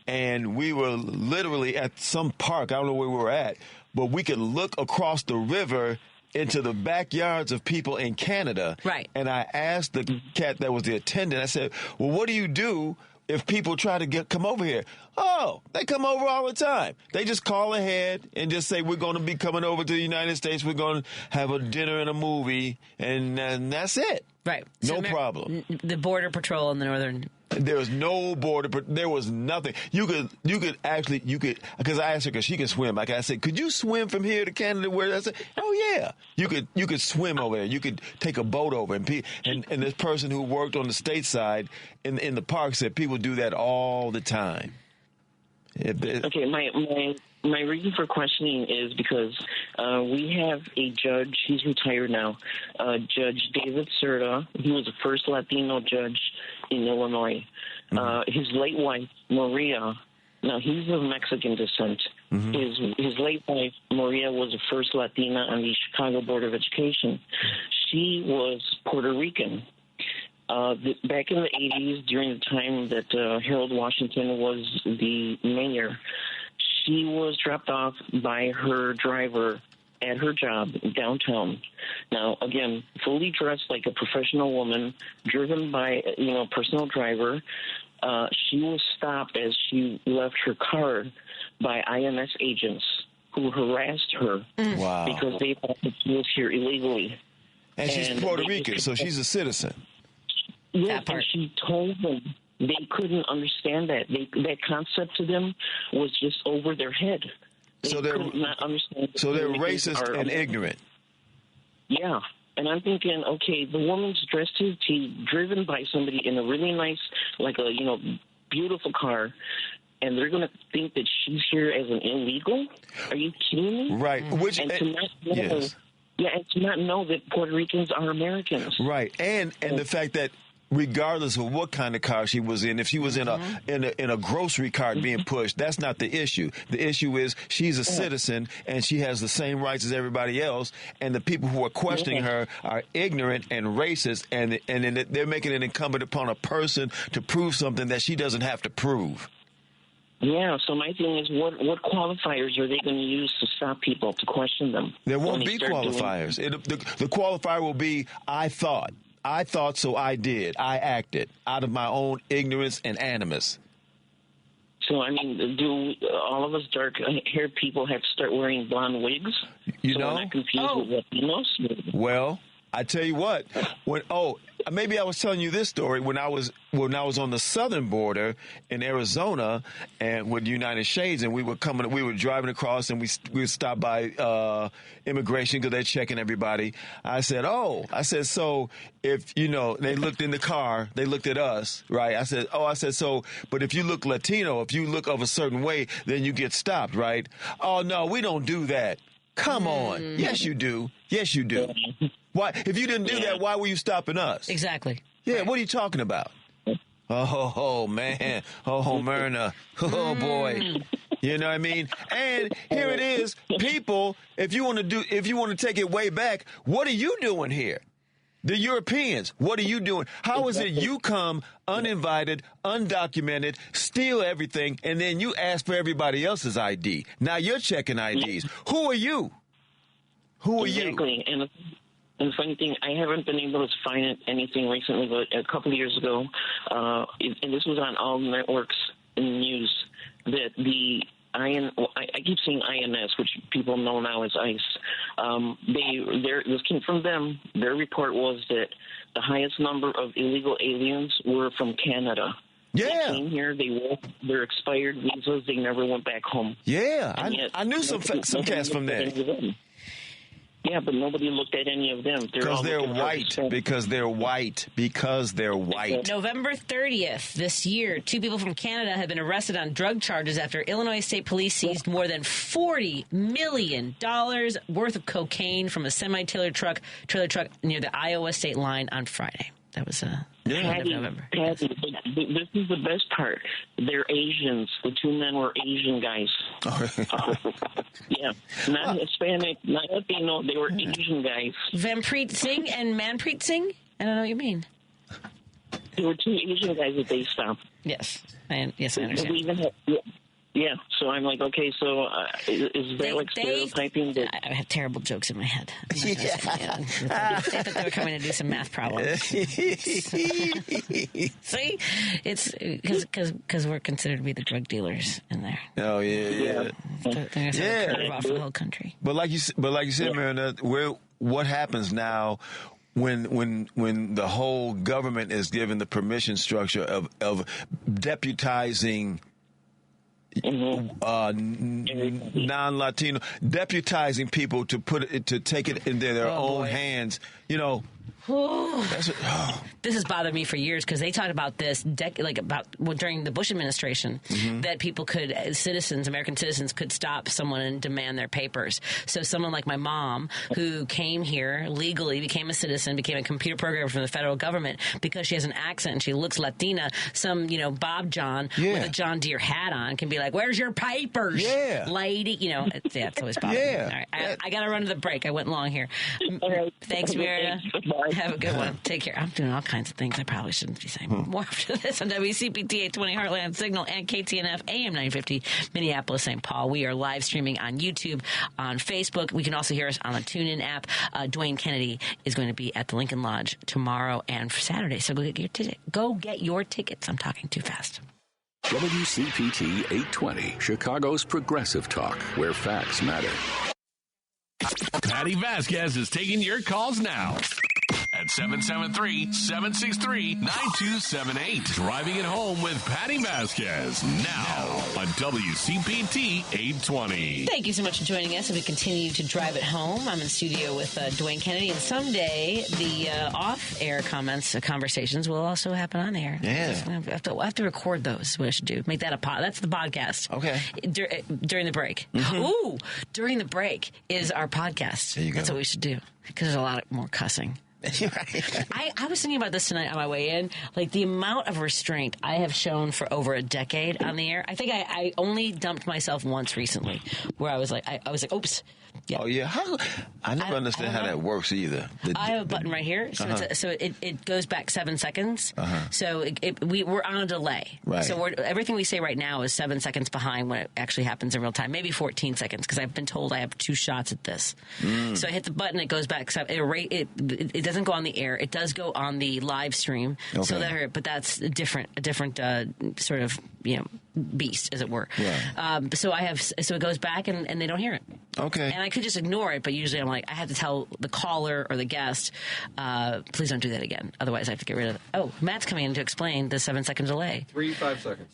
and we were literally at some park. I don't know where we were at, but we could look across the river into the backyards of people in Canada. Right. And I asked the cat that was the attendant, I said, well, what do you do if people try to come over here? Oh, they come over all the time. They just call ahead and just say, we're going to be coming over to the United States. We're going to have a dinner and a movie, and that's it. Right. No problem. The Border Patrol in the northern... There was no border. There was nothing. You could, because I asked her because she can swim. Like I said, could you swim from here to Canada? Where I said, oh yeah, you could swim over there. You could take a boat over. And this person who worked on the state side in the park said people do that all the time. Okay, my reason for questioning is because we have a judge. He's retired now, Judge David Serta. He was the first Latino judge in Illinois. His late wife, Maria, now he's of Mexican descent. His late wife, Maria, was the first Latina on the Chicago Board of Education. She was Puerto Rican. Back in the 80s, during the time that Harold Washington was the mayor, she was dropped off by her driver at her job downtown. Now, again, fully dressed like a professional woman, driven by a personal driver. She was stopped as she left her car by INS agents who harassed her because they thought that she was here illegally. And she's Puerto Rican, so she's a citizen. Yes, and she told them they couldn't understand that. That concept to them was just over their head. So they're racist and ignorant. Yeah. And I'm thinking, okay, the woman's dressed to the T, driven by somebody in a really nice, like a, beautiful car, and they're going to think that she's here as an illegal? Are you kidding me? Right. And to not know that Puerto Ricans are Americans. Right. And the fact that regardless of what kind of car she was in, if she was in a grocery cart being pushed, that's not the issue. The issue is she's a citizen and she has the same rights as everybody else. And the people who are questioning her are ignorant and racist, and they're making it incumbent upon a person to prove something that she doesn't have to prove. Yeah, so my thing is, what qualifiers are they going to use to stop people, to question them? There won't be qualifiers. The qualifier will be, I thought, so I did. I acted out of my own ignorance and animus. So, I mean, do all of us dark-haired people have to start wearing blonde wigs? We're not confused with Latinos? Well, I tell you what, maybe I was telling you this story when I was on the southern border in Arizona and with United Shades, and we were driving across, and we stopped by immigration because they're checking everybody. I said, so if they looked in the car, they looked at us, right? I said, so, but if you look Latino, if you look of a certain way, then you get stopped, right? Oh no, we don't do that. Come on. Yes, you do. Yes, you do. Why? If you didn't do that, why were you stopping us? Exactly. Yeah, right. What are you talking about? Oh, man. Oh, Myrna. Oh, boy. You know what I mean? And here it is. People, if you want to take it way back, what are you doing here? The Europeans, what are you doing? How is it you come uninvited, undocumented, steal everything, and then you ask for everybody else's ID? Now you're checking IDs. Who are you? Who are you? Exactly. And the funny thing, I haven't been able to find anything recently, but a couple of years ago, and this was on all networks in the news, that I keep saying INS, which people know now as ICE. This came from them. Their report was that the highest number of illegal aliens were from Canada. Yeah. They came here. Their expired visas. They never went back home. Yeah, I knew some cats from there. Yeah, but nobody looked at any of them. Because they're white. Because they're white. Because they're white. November 30th this year, 2 people from Canada have been arrested on drug charges after Illinois State Police seized more than $40 million worth of cocaine from a trailer truck near the Iowa state line on Friday. That was end of November. Patty, this is the best part. They're Asians. The 2 men were Asian guys. Yeah, not Hispanic, not Latino. They were Asian guys. Vampreet Singh and Manpreet Singh? I don't know what you mean. There were 2 Asian guys that they stopped. Yes, I understand. Yeah, so I'm like, okay, so is there like stereotyping? I have terrible jokes in my head. They thought they were coming to do some math problems. See? It's because we're considered to be the drug dealers in there. Oh, yeah. They're going to curve off the whole country. But like you said, Marina, what happens now when the whole government is given the permission structure of deputizing non-Latino, deputizing people to take it into their own hands, This has bothered me for years because they talked about this during the Bush administration, that people American citizens could stop someone and demand their papers. So someone like my mom, who came here legally, became a citizen, became a computer programmer from the federal government, because she has an accent and she looks Latina, some Bob John with a John Deere hat on can be like, "Where's your papers, lady?" It's always bothered me. All right, I got to run to the break. I went long here. Thanks, Marina. Have a good one. Take care. I'm doing all kinds of things I probably shouldn't be saying. More after this on WCPT 820 Heartland Signal and KTNF AM 950 Minneapolis, St. Paul. We are live streaming on YouTube, on Facebook. We can also hear us on the TuneIn app. Dwayne Kennedy is going to be at the Lincoln Lodge tomorrow and Saturday. So go get your ticket. Go get your tickets. I'm talking too fast. WCPT 820, Chicago's progressive talk, where facts matter. Patti Vasquez is taking your calls now at 773-763-9278. Driving it home with Patti Vasquez. Now on WCPT 820. Thank you so much for joining us as we continue to drive it home. I'm in studio with Dwayne Kennedy, and someday the off-air conversations will also happen on air. Yeah. I have to record those. Is what I should do. Make that that's the podcast. Okay. During the break. Mm-hmm. Ooh, during the break is our podcast. There you go. That's what we should do because there's a lot more cussing. I was thinking about this tonight on my way in, like the amount of restraint I have shown for over a decade on the air. I think I only dumped myself once recently, where I was like, oops. Yeah. Oh yeah, I never understand how that works either. I have a button right here, so it goes back 7 seconds. So we're on a delay. Right. So everything we say right now is 7 seconds behind when it actually happens in real time. Maybe 14 seconds because I've been told I have 2 shots at this. So I hit the button, it goes back. It doesn't go on the air. It does go on the live stream. Okay. So but that's a different sort of beast, as it were. Right. So it goes back and they don't hear it. Okay. And I could just ignore it, but usually I'm like, I have to tell the caller or the guest, please don't do that again. Otherwise, I have to get rid of it. Oh, Matt's coming in to explain the 7 second delay. 3 5 seconds.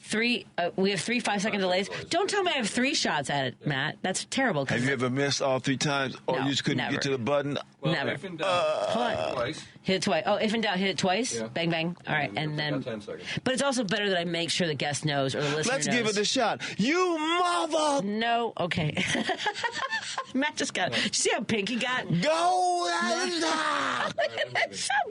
We have 3 5-second delays. Don't tell me I have 3 shots at it, Matt. That's terrible. Have you ever missed all 3 times, or you just couldn't get to the button? Well, never. If in doubt, Hold on. twice. Hit it twice. Oh, if in doubt, hit it twice. Yeah. Bang, bang. All right, and then. 10 seconds. But it's also better that I make sure the guest knows or the listener Let's knows. give it a shot. You mother! No, okay. Matt just got. Did you see how pink he got? Go! I'm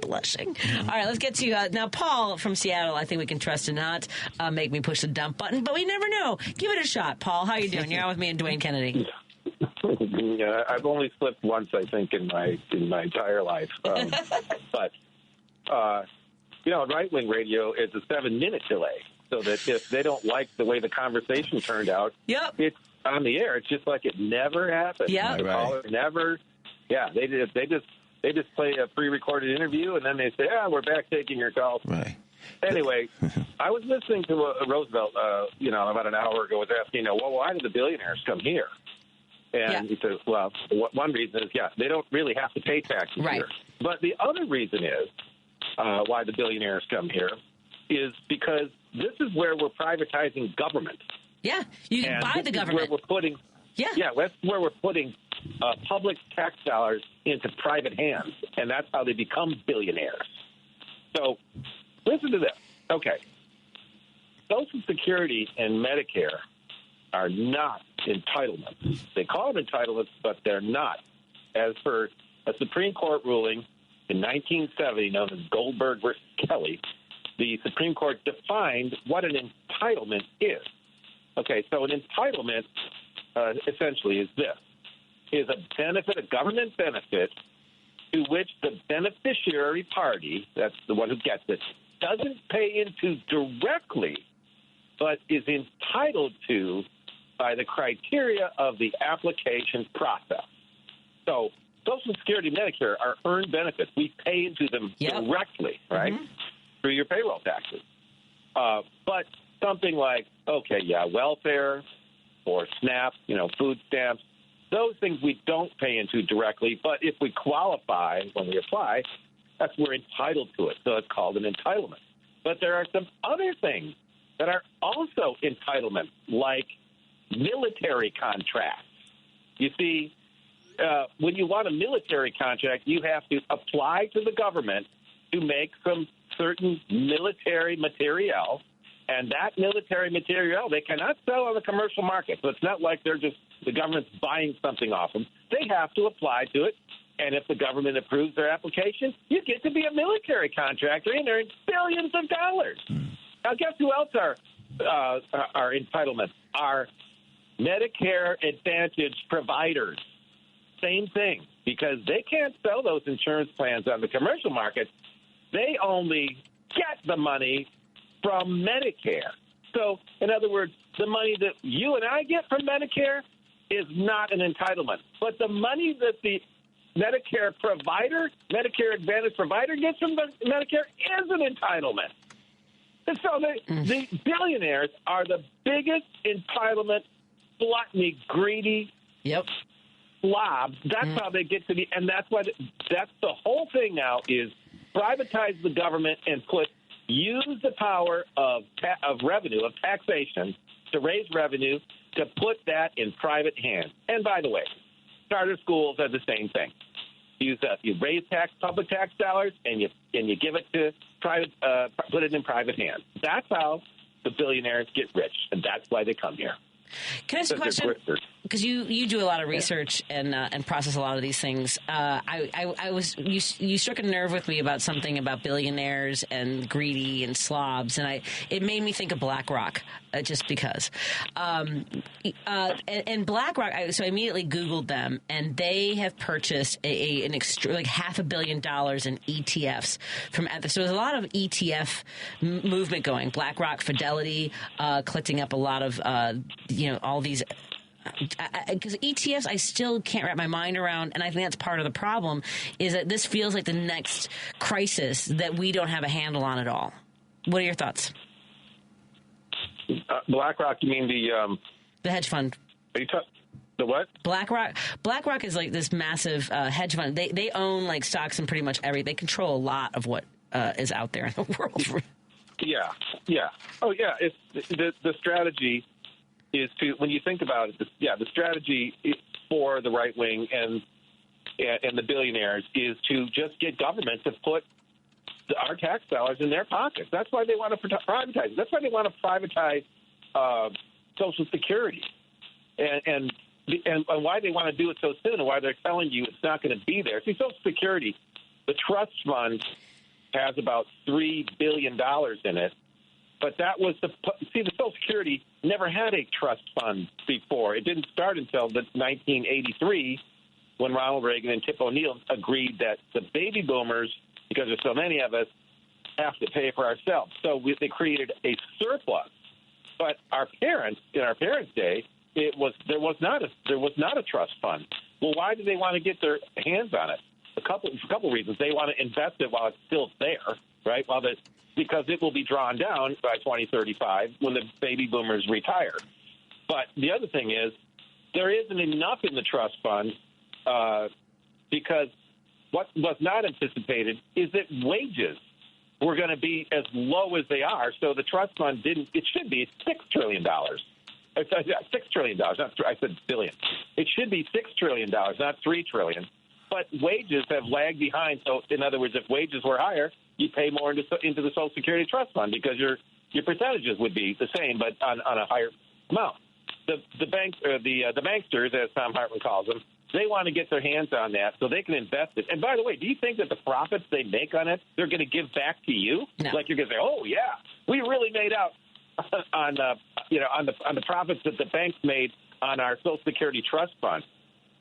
blushing. All right, let's get to now. Paul from Seattle. I think we can trust to not make me push the dump button, but we never know. Give it a shot, Paul. How you doing? You're on with me and Dwayne Kennedy. I've only slipped once, I think, in my entire life. But right-wing radio is a 7-minute delay, so that if they don't like the way the conversation turned out, it's on the air. It's just like it never happened. Yeah, the caller never. Yeah, they just play a pre-recorded interview, and then they say, we're back taking your call. Right. Anyway, I was listening to Roosevelt, about an hour ago, was asking, why did the billionaires come here? And he says, well, one reason is, they don't really have to pay taxes here. But the other reason is why the billionaires come here is because this is where we're privatizing government. Yeah, you can buy the government. Where we're putting, that's where we're putting public tax dollars into private hands, and that's how they become billionaires. So listen to this. Okay. Social Security and Medicare are not entitlements. They call them entitlements, but they're not. As per a Supreme Court ruling in 1970 known as Goldberg versus Kelly, the Supreme Court defined what an entitlement is. Okay, so an entitlement essentially is this, is a benefit, a government benefit, to which the beneficiary party, that's the one who gets it, doesn't pay into directly, but is entitled to by the criteria of the application process. So Social Security and Medicare are earned benefits. We pay into them directly, right, through your payroll taxes. But something like, welfare or SNAP, food stamps, those things we don't pay into directly, but if we qualify when we apply, we're entitled to it. So it's called an entitlement. But there are some other things that are also entitlements, like military contracts. You see, when you want a military contract, you have to apply to the government to make some certain military materiel, and that military materiel they cannot sell on the commercial market. So it's not like they're just the government's buying something off them. They have to apply to it, and if the government approves their application, you get to be a military contractor and earn billions of dollars. Now, guess who else are entitlements? Are Medicare Advantage providers. Same thing, because they can't sell those insurance plans on the commercial market. They only get the money from Medicare. So, in other words, the money that you and I get from Medicare is not an entitlement. But the money that the Medicare Advantage provider gets from Medicare is an entitlement. And so the billionaires are the biggest entitlement, gluttony, greedy slobs. That's how they get to the, and that's the whole thing now is privatize the government and use the power of revenue, of taxation, to raise revenue, to put that in private hands. And by the way, charter schools are the same thing. You raise public tax dollars, and you give it to private, put it in private hands. That's how the billionaires get rich, and that's why they come here. Can I ask a question? Because you do a lot of research and process a lot of these things. You struck a nerve with me about something about billionaires and greedy and slobs, and it made me think of BlackRock, just because. And BlackRock, so I immediately Googled them, and they have purchased like $500 million in ETFs from others. So there's a lot of ETF movement going. BlackRock, Fidelity, collecting up a lot of all these. Because ETFs, I still can't wrap my mind around, and I think that's part of the problem, is that this feels like the next crisis that we don't have a handle on at all. What are your thoughts? BlackRock, you mean the hedge fund? Are you the what? BlackRock is like this massive hedge fund. They own like stocks and pretty much everything. They control a lot of what is out there in the world. Yeah. Oh, yeah. It's the strategy is to, when you think about it, the strategy for the right wing and the billionaires is to just get government to put our tax dollars in their pockets. That's why they want to privatize. That's why they want to privatize Social Security, and why they want to do it so soon, and why they're telling you it's not going to be there. See, Social Security, the trust fund has about $3 billion in it. But that was the Social Security never had a trust fund before. It didn't start until 1983 when Ronald Reagan and Tip O'Neill agreed that the baby boomers, because there's so many of us, have to pay for ourselves. So they created a surplus. But in our parents' day, there was not a trust fund. Well, why do they want to get their hands on it? A couple reasons. They want to invest it while it's still there, right? Because it will be drawn down by 2035 when the baby boomers retire. But the other thing is there isn't enough in the trust fund because what was not anticipated is that wages were going to be as low as they are. So the trust fund it should be $6 trillion. $6 trillion. I said billion. It should be $6 trillion, not $3 trillion. But wages have lagged behind. So, in other words, if wages were higher, you pay more into the Social Security Trust Fund because your percentages would be the same, but on a higher amount. The banksters, as Tom Hartman calls them, they want to get their hands on that so they can invest it. And by the way, do you think that the profits they make on it, they're going to give back to you? No. Like you're going to say, oh yeah, we really made out on the profits that the banks made on our Social Security Trust Fund.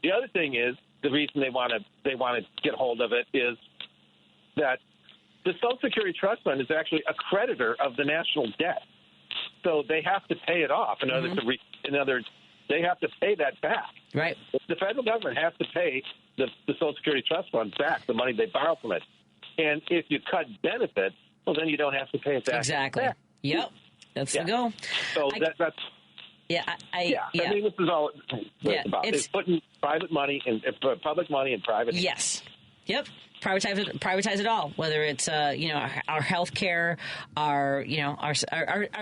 The other thing is, the reason they want to get hold of it is that the Social Security Trust Fund is actually a creditor of the national debt, so they have to pay it off. In other words, they have to pay that back. Right. The federal government has to pay the Social Security Trust Fund back, the money they borrow from it. And if you cut benefits, well, then you don't have to pay it back. Exactly. Yep. That's the goal. So that's. Yeah, I mean, this is all it's about. It's putting private money and public money in private. Yes. Yep. Privatize it all. Whether it's our health care, our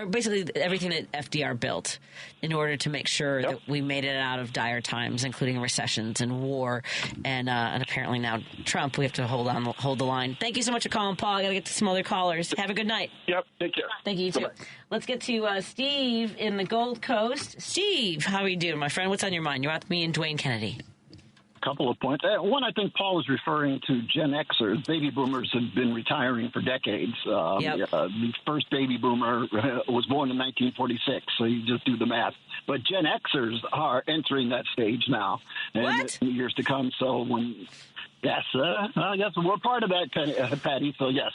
basically everything that FDR built in order to make sure that we made it out of dire times, including recessions and war, and apparently now Trump. We have to hold the line. Thank you so much for calling, Paul. I got to get to some other callers. Have a good night. Yep. Take care. Thank you. You too. Let's get to Steve in the Gold Coast. Steve, how are you doing, my friend? What's on your mind? You're out with me and Dwayne Kennedy. Couple of points. One, I think Paul was referring to Gen Xers. Baby boomers have been retiring for decades. The first baby boomer was born in 1946, so you just do the math. But Gen Xers are entering that stage now in the years to come. So yes, we're part of that, Patty. So yes,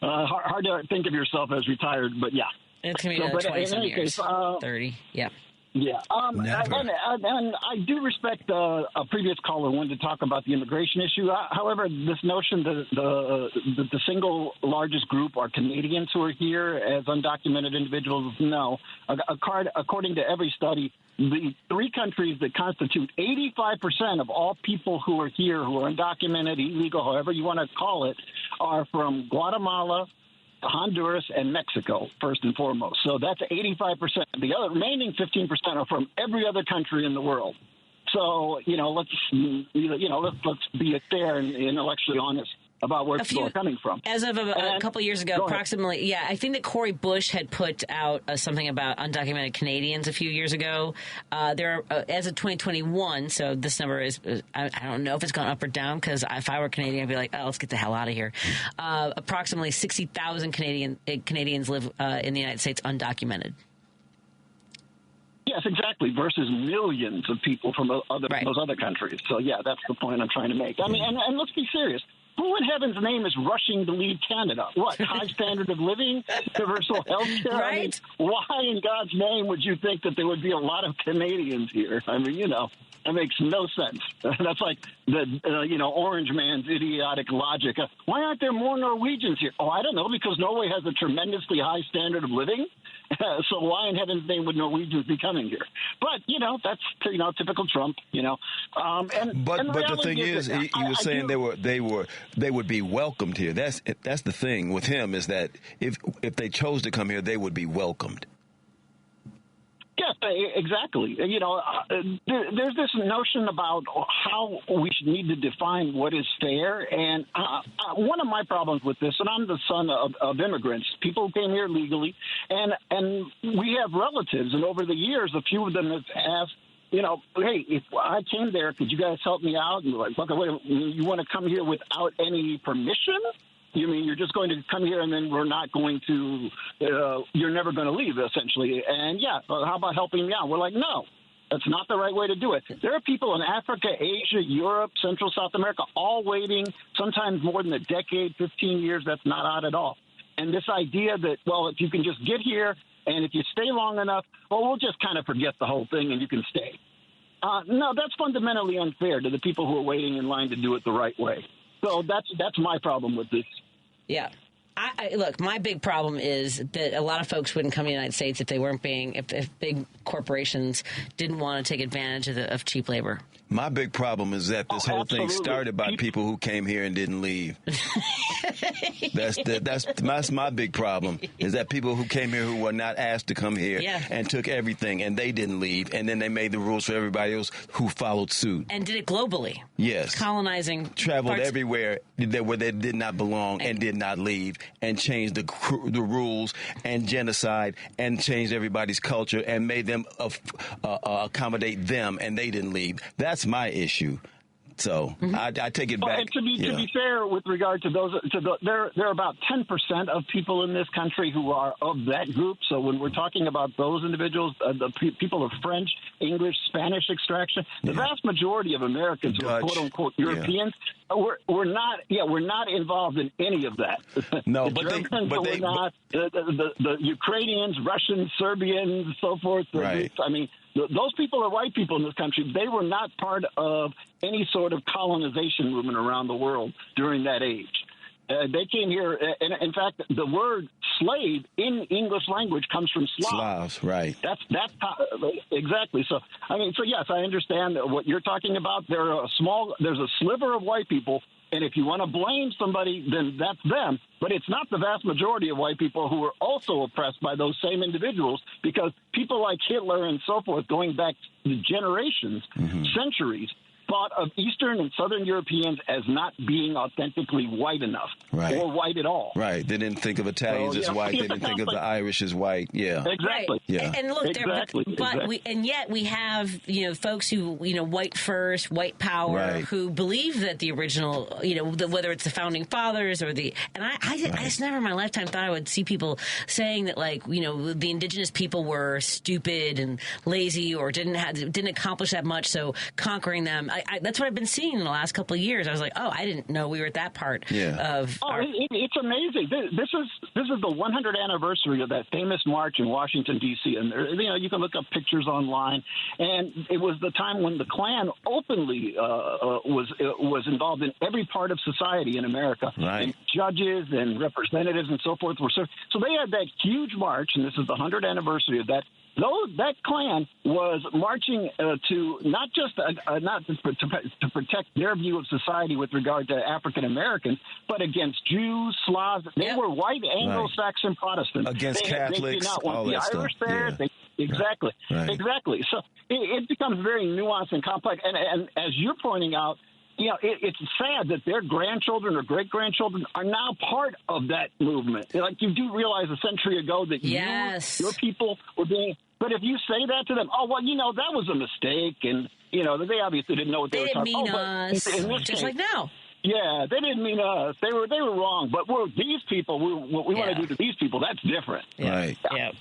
hard to think of yourself as retired, but yeah. It's going to be 20-some years, 30, yeah. Yeah, and I do respect a previous caller wanted to talk about the immigration issue. However, this notion that the single largest group are Canadians who are here as undocumented individuals, no. According to every study, the three countries that constitute 85% of all people who are here, who are undocumented, illegal, however you want to call it, are from Guatemala, Honduras, and Mexico, first and foremost. So that's 85%. The other remaining 15% are from every other country in the world. So, let's be fair and intellectually honest about where people are coming from. As of a couple years ago, approximately, I think that Cory Bush had put out something about undocumented Canadians a few years ago. There are, as of 2021, so this number is, I don't know if it's gone up or down, because if I were Canadian, I'd be like, let's get the hell out of here. Approximately 60,000 Canadians live in the United States undocumented. Yes, exactly, versus millions of people from those other countries. So, yeah, that's the point I'm trying to make. I mean, and let's be serious. Who in heaven's name is rushing to leave Canada? What, high standard of living, universal health care? Right? I mean, why in God's name would you think that there would be a lot of Canadians here? I mean, that makes no sense. That's like the, orange man's idiotic logic. Why aren't there more Norwegians here? Oh, I don't know, because Norway has a tremendously high standard of living. So why in heaven's name would Norwegians be coming here? But, that's, typical Trump, But the thing is, he was saying they would be welcomed here. That's the thing with him, is that if they chose to come here, they would be welcomed. Yes, exactly. There's this notion about how we should need to define what is fair. And one of my problems with this, and I'm the son of immigrants, people who came here legally, and we have relatives. And over the years, a few of them have asked, hey, if I came there, could you guys help me out? And we're like, okay, wait, you want to come here without any permission? You mean you're just going to come here and then we're not going to, you're never going to leave, essentially. And, how about helping me out? We're like, no, that's not the right way to do it. There are people in Africa, Asia, Europe, Central South America, all waiting, sometimes more than a decade, 15 years. That's not odd at all. And this idea that, well, if you can just get here and if you stay long enough, we'll just kind of forget the whole thing and you can stay. No, that's fundamentally unfair to the people who are waiting in line to do it the right way. So that's my problem with this. Yeah. Look, my big problem is that a lot of folks wouldn't come to the United States if they weren't if big corporations didn't want to take advantage of cheap labor. My big problem is that this whole thing started by people who came here and didn't leave. That's my big problem, is that people who came here who were not asked to come here and took everything, and they didn't leave, and then they made the rules for everybody else who followed suit. And did it globally. Yes. Colonizing. Traveled everywhere where they did not belong and did not leave, and changed the rules and genocide and changed everybody's culture and made them accommodate them, and they didn't leave. That's my issue. So I take it back. And to be fair, with regard to those, there are about 10% of people in this country who are of that group. So when we're talking about those individuals, the people of French, English, Spanish extraction, the vast majority of Americans who are quote unquote Europeans, we're not involved in any of that. No, the Ukrainians, Russians, Serbians, so forth. Right. I mean, those people are white people in this country. They were not part of any sort of colonization movement around the world during that age. They came here, and in fact, the word slave in English language comes from Slavs, right? That's exactly. So yes, I understand what you're talking about. There's a sliver of white people, and if you want to blame somebody, then that's them. But it's not the vast majority of white people who are also oppressed by those same individuals, because people like Hitler and so forth, going back generations, centuries, thought of Eastern and Southern Europeans as not being authentically white enough, or white at all. Right. They didn't think of Italians as white. They didn't think of the Irish as white. Yeah. Exactly. Right. Yeah. And look, yet we have folks who white first, white power, who believe that the original whether it's the founding fathers or I just never in my lifetime thought I would see people saying that the indigenous people were stupid and lazy or didn't accomplish that much, so conquering them. That's what I've been seeing in the last couple of years. I was like, I didn't know we were at that part of. It's amazing. This is the 100th anniversary of that famous march in Washington, D.C. D.C. And you can look up pictures online. And it was the time when the Klan openly was involved in every part of society in America. Right. And judges and representatives and so forth were served. So they had that huge march, and this is the 100th anniversary of that. That Klan was marching to not just to protect their view of society with regard to African Americans, but against Jews, Slavs. They were white Anglo-Saxon Protestants. Against Catholics, they did not want all the that Irish stuff. there. Yeah. Exactly. Right. Exactly. So it becomes very nuanced and complex. And as you're pointing out, it's sad that their grandchildren or great-grandchildren are now part of that movement. Like, you do realize a century ago that your people were being... But if you say that to them, that was a mistake, and, they obviously didn't know what they were talking about. They didn't mean us, just like now. Yeah, they didn't mean us. They were wrong. But these people, what we want to do to these people, that's different. Yeah. Right. Yeah.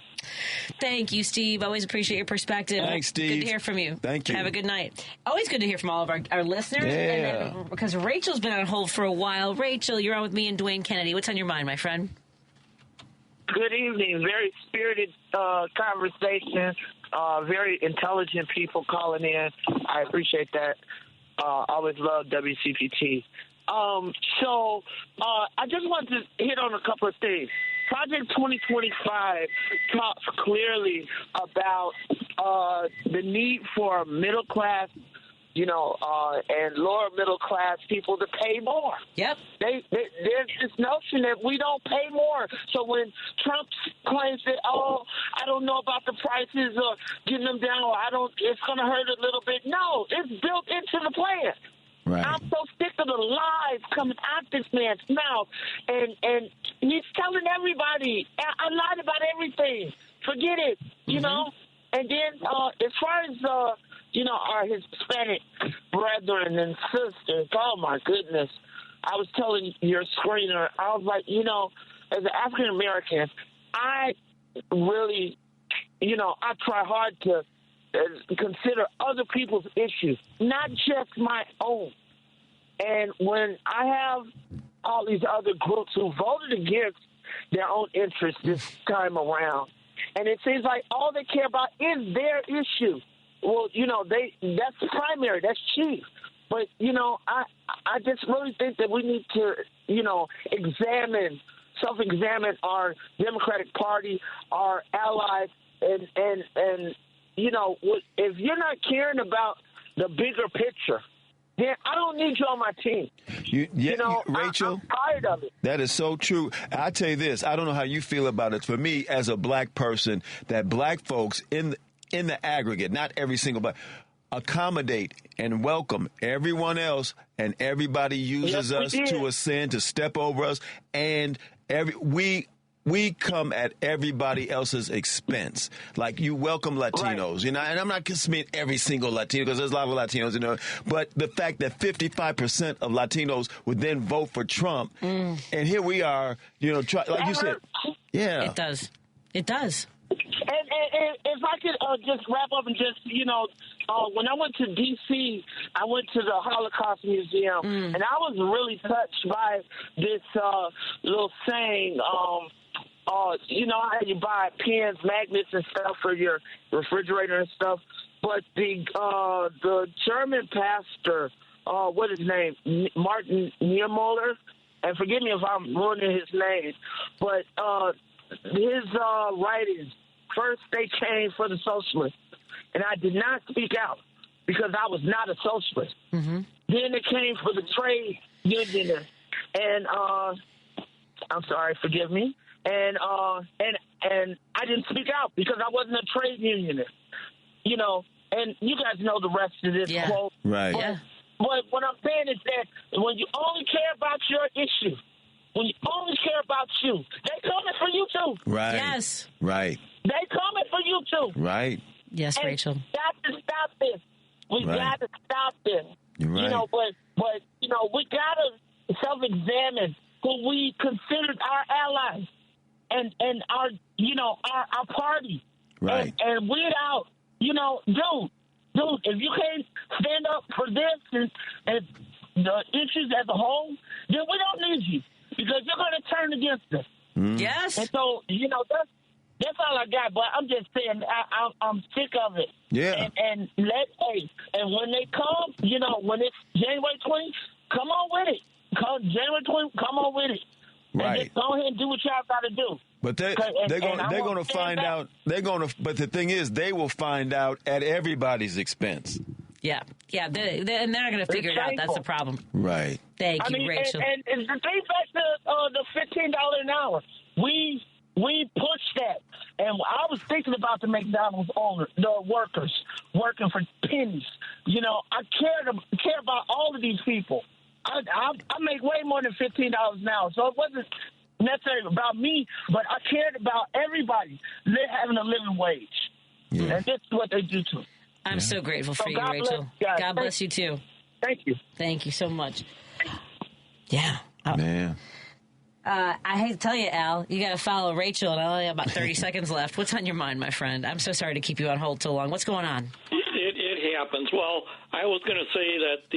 Thank you, Steve. Always appreciate your perspective. Thanks, Steve. Good to hear from you. Thank you. Have a good night. Always good to hear from all of our listeners. Yeah. And because Rachel's been on hold for a while. Rachel, you're on with me and Dwayne Kennedy. What's on your mind, my friend? Good evening. Very spirited conversation. Very intelligent people calling in. I appreciate that. Always love WCPT. So I just want to hit on a couple of things. Project 2025 talks clearly about the need for middle class, and lower middle class people to pay more. Yep. There's this notion that we don't pay more. So when Trump claims that, I don't know about the prices or getting them down, it's going to hurt a little bit. No, it's built into the plan. Right. I'm so sick of the lies coming out this man's mouth, and he's telling everybody, I lied about everything. Forget it, you know. And then as far as our Hispanic brethren and sisters, oh my goodness, I was telling your screener, I was like, as an African American, I really, I try hard to consider other people's issues, not just my own. And when I have all these other groups who voted against their own interests this time around, and it seems like all they care about is their issue. Well, that's primary, that's chief. But, I just really think that we need to, self-examine our Democratic Party, our allies, and if you're not caring about the bigger picture, then I don't need you on my team. Rachel, I'm tired of it. That is so true. I tell you this, I don't know how you feel about it. For me, as a black person, that black folks in the aggregate, not every single black, accommodate and welcome everyone else, and everybody uses us to ascend, to step over us, and we come at everybody else's expense. Like, you welcome Latinos, and I'm not just mean every single Latino, because there's a lot of Latinos, but the fact that 55% of Latinos would then vote for Trump, and here we are, like you said. Yeah. It does. And if I could just wrap up and just, when I went to D.C., I went to the Holocaust Museum, and I was really touched by this little saying, how you buy pens, magnets, and stuff for your refrigerator and stuff. But the German pastor, what is his name, Martin Niemöller, and forgive me if I'm ruining his name, but his writings, first they came for the socialists, and I did not speak out because I was not a socialist. Mm-hmm. Then it came for the trade unionists, and I'm sorry, forgive me. And I didn't speak out because I wasn't a trade unionist, and you guys know the rest of this quote. Right. But what I'm saying is that when you only care about your issue, when you only care about you, they coming for you too. Right. Yes. Right. They coming for you too. Right. Yes, and Rachel. We got to stop this. We got to stop this. You're right. But we got to self-examine who we considered our allies. And our our party, right? And weed out, dude, if you can't stand up for this and the issues as a whole, then we don't need you because you're going to turn against us. Yes. And so That's all I got, but I'm just saying I'm sick of it. Yeah. And when they come, when it's January 20th, come on with it. January 20th, come on with it. Right. And just go ahead and do what y'all got to do. But they're going to find out. But the thing is, they will find out at everybody's expense. Yeah. And they're not going to figure it out. That's the problem. Right. Thank you, Rachel. And the thing back to the $15 an hour, we pushed that. And I was thinking about the McDonald's owner, the workers working for pennies. I care about all of these people. I make way more than $15 an hour, so it wasn't necessarily about me, but I cared about everybody having a living wage. Yeah. And this is what they do too. I'm so grateful for you, Rachel. God bless you, too. Thank you. Thank you so much. Yeah. Man. I hate to tell you, Al, you got to follow Rachel, and I only have about 30 seconds left. What's on your mind, my friend? I'm so sorry to keep you on hold so long. What's going on? It happens. Well, I was going to say that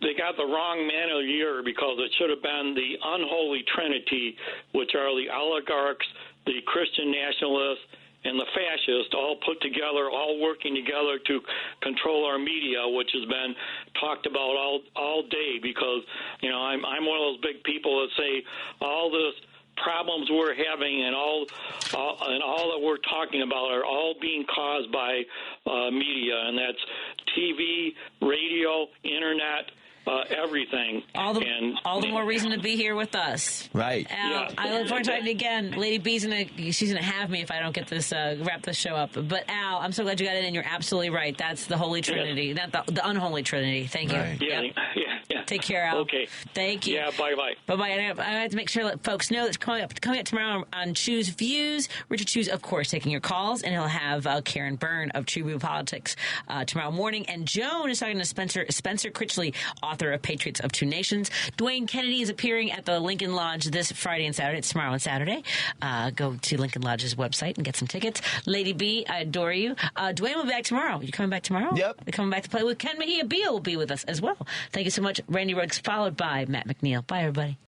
they got the wrong man of the year because it should have been the unholy trinity, which are the oligarchs, the Christian nationalists, and the fascists all put together, all working together to control our media, which has been talked about all day because, I'm one of those big people that say all the problems we're having and all that we're talking about are all being caused by media, and that's TV, radio, internet, everything. All the more reason to be here with us. Right. Al, I look forward to talking to you again. Lady B's she's gonna have me if I don't get this wrap this show up. But Al, I'm so glad you got it in. You're absolutely right. That's the Holy Trinity, not the unholy Trinity. Thank you. Right. Yeah. Take care, Al. Okay. Thank you. Yeah. Bye. Bye. And I have to make sure that folks know that's coming up tomorrow on Choose Views. Richard Choose, of course, taking your calls, and he'll have Karen Byrne of True Blue Politics tomorrow morning. And Joan is talking to Spencer Critchley, author of Patriots of Two Nations. Dwayne Kennedy is appearing at the Lincoln Lodge this Friday and Saturday. It's tomorrow and Saturday. Go to Lincoln Lodge's website and get some tickets. Lady B, I adore you. Dwayne will be back tomorrow. You coming back tomorrow? Yep. You're coming back to play with Ken Mejia. Beal will be with us as well. Thank you so much. Randy Ruggs, followed by Matt McNeil. Bye, everybody.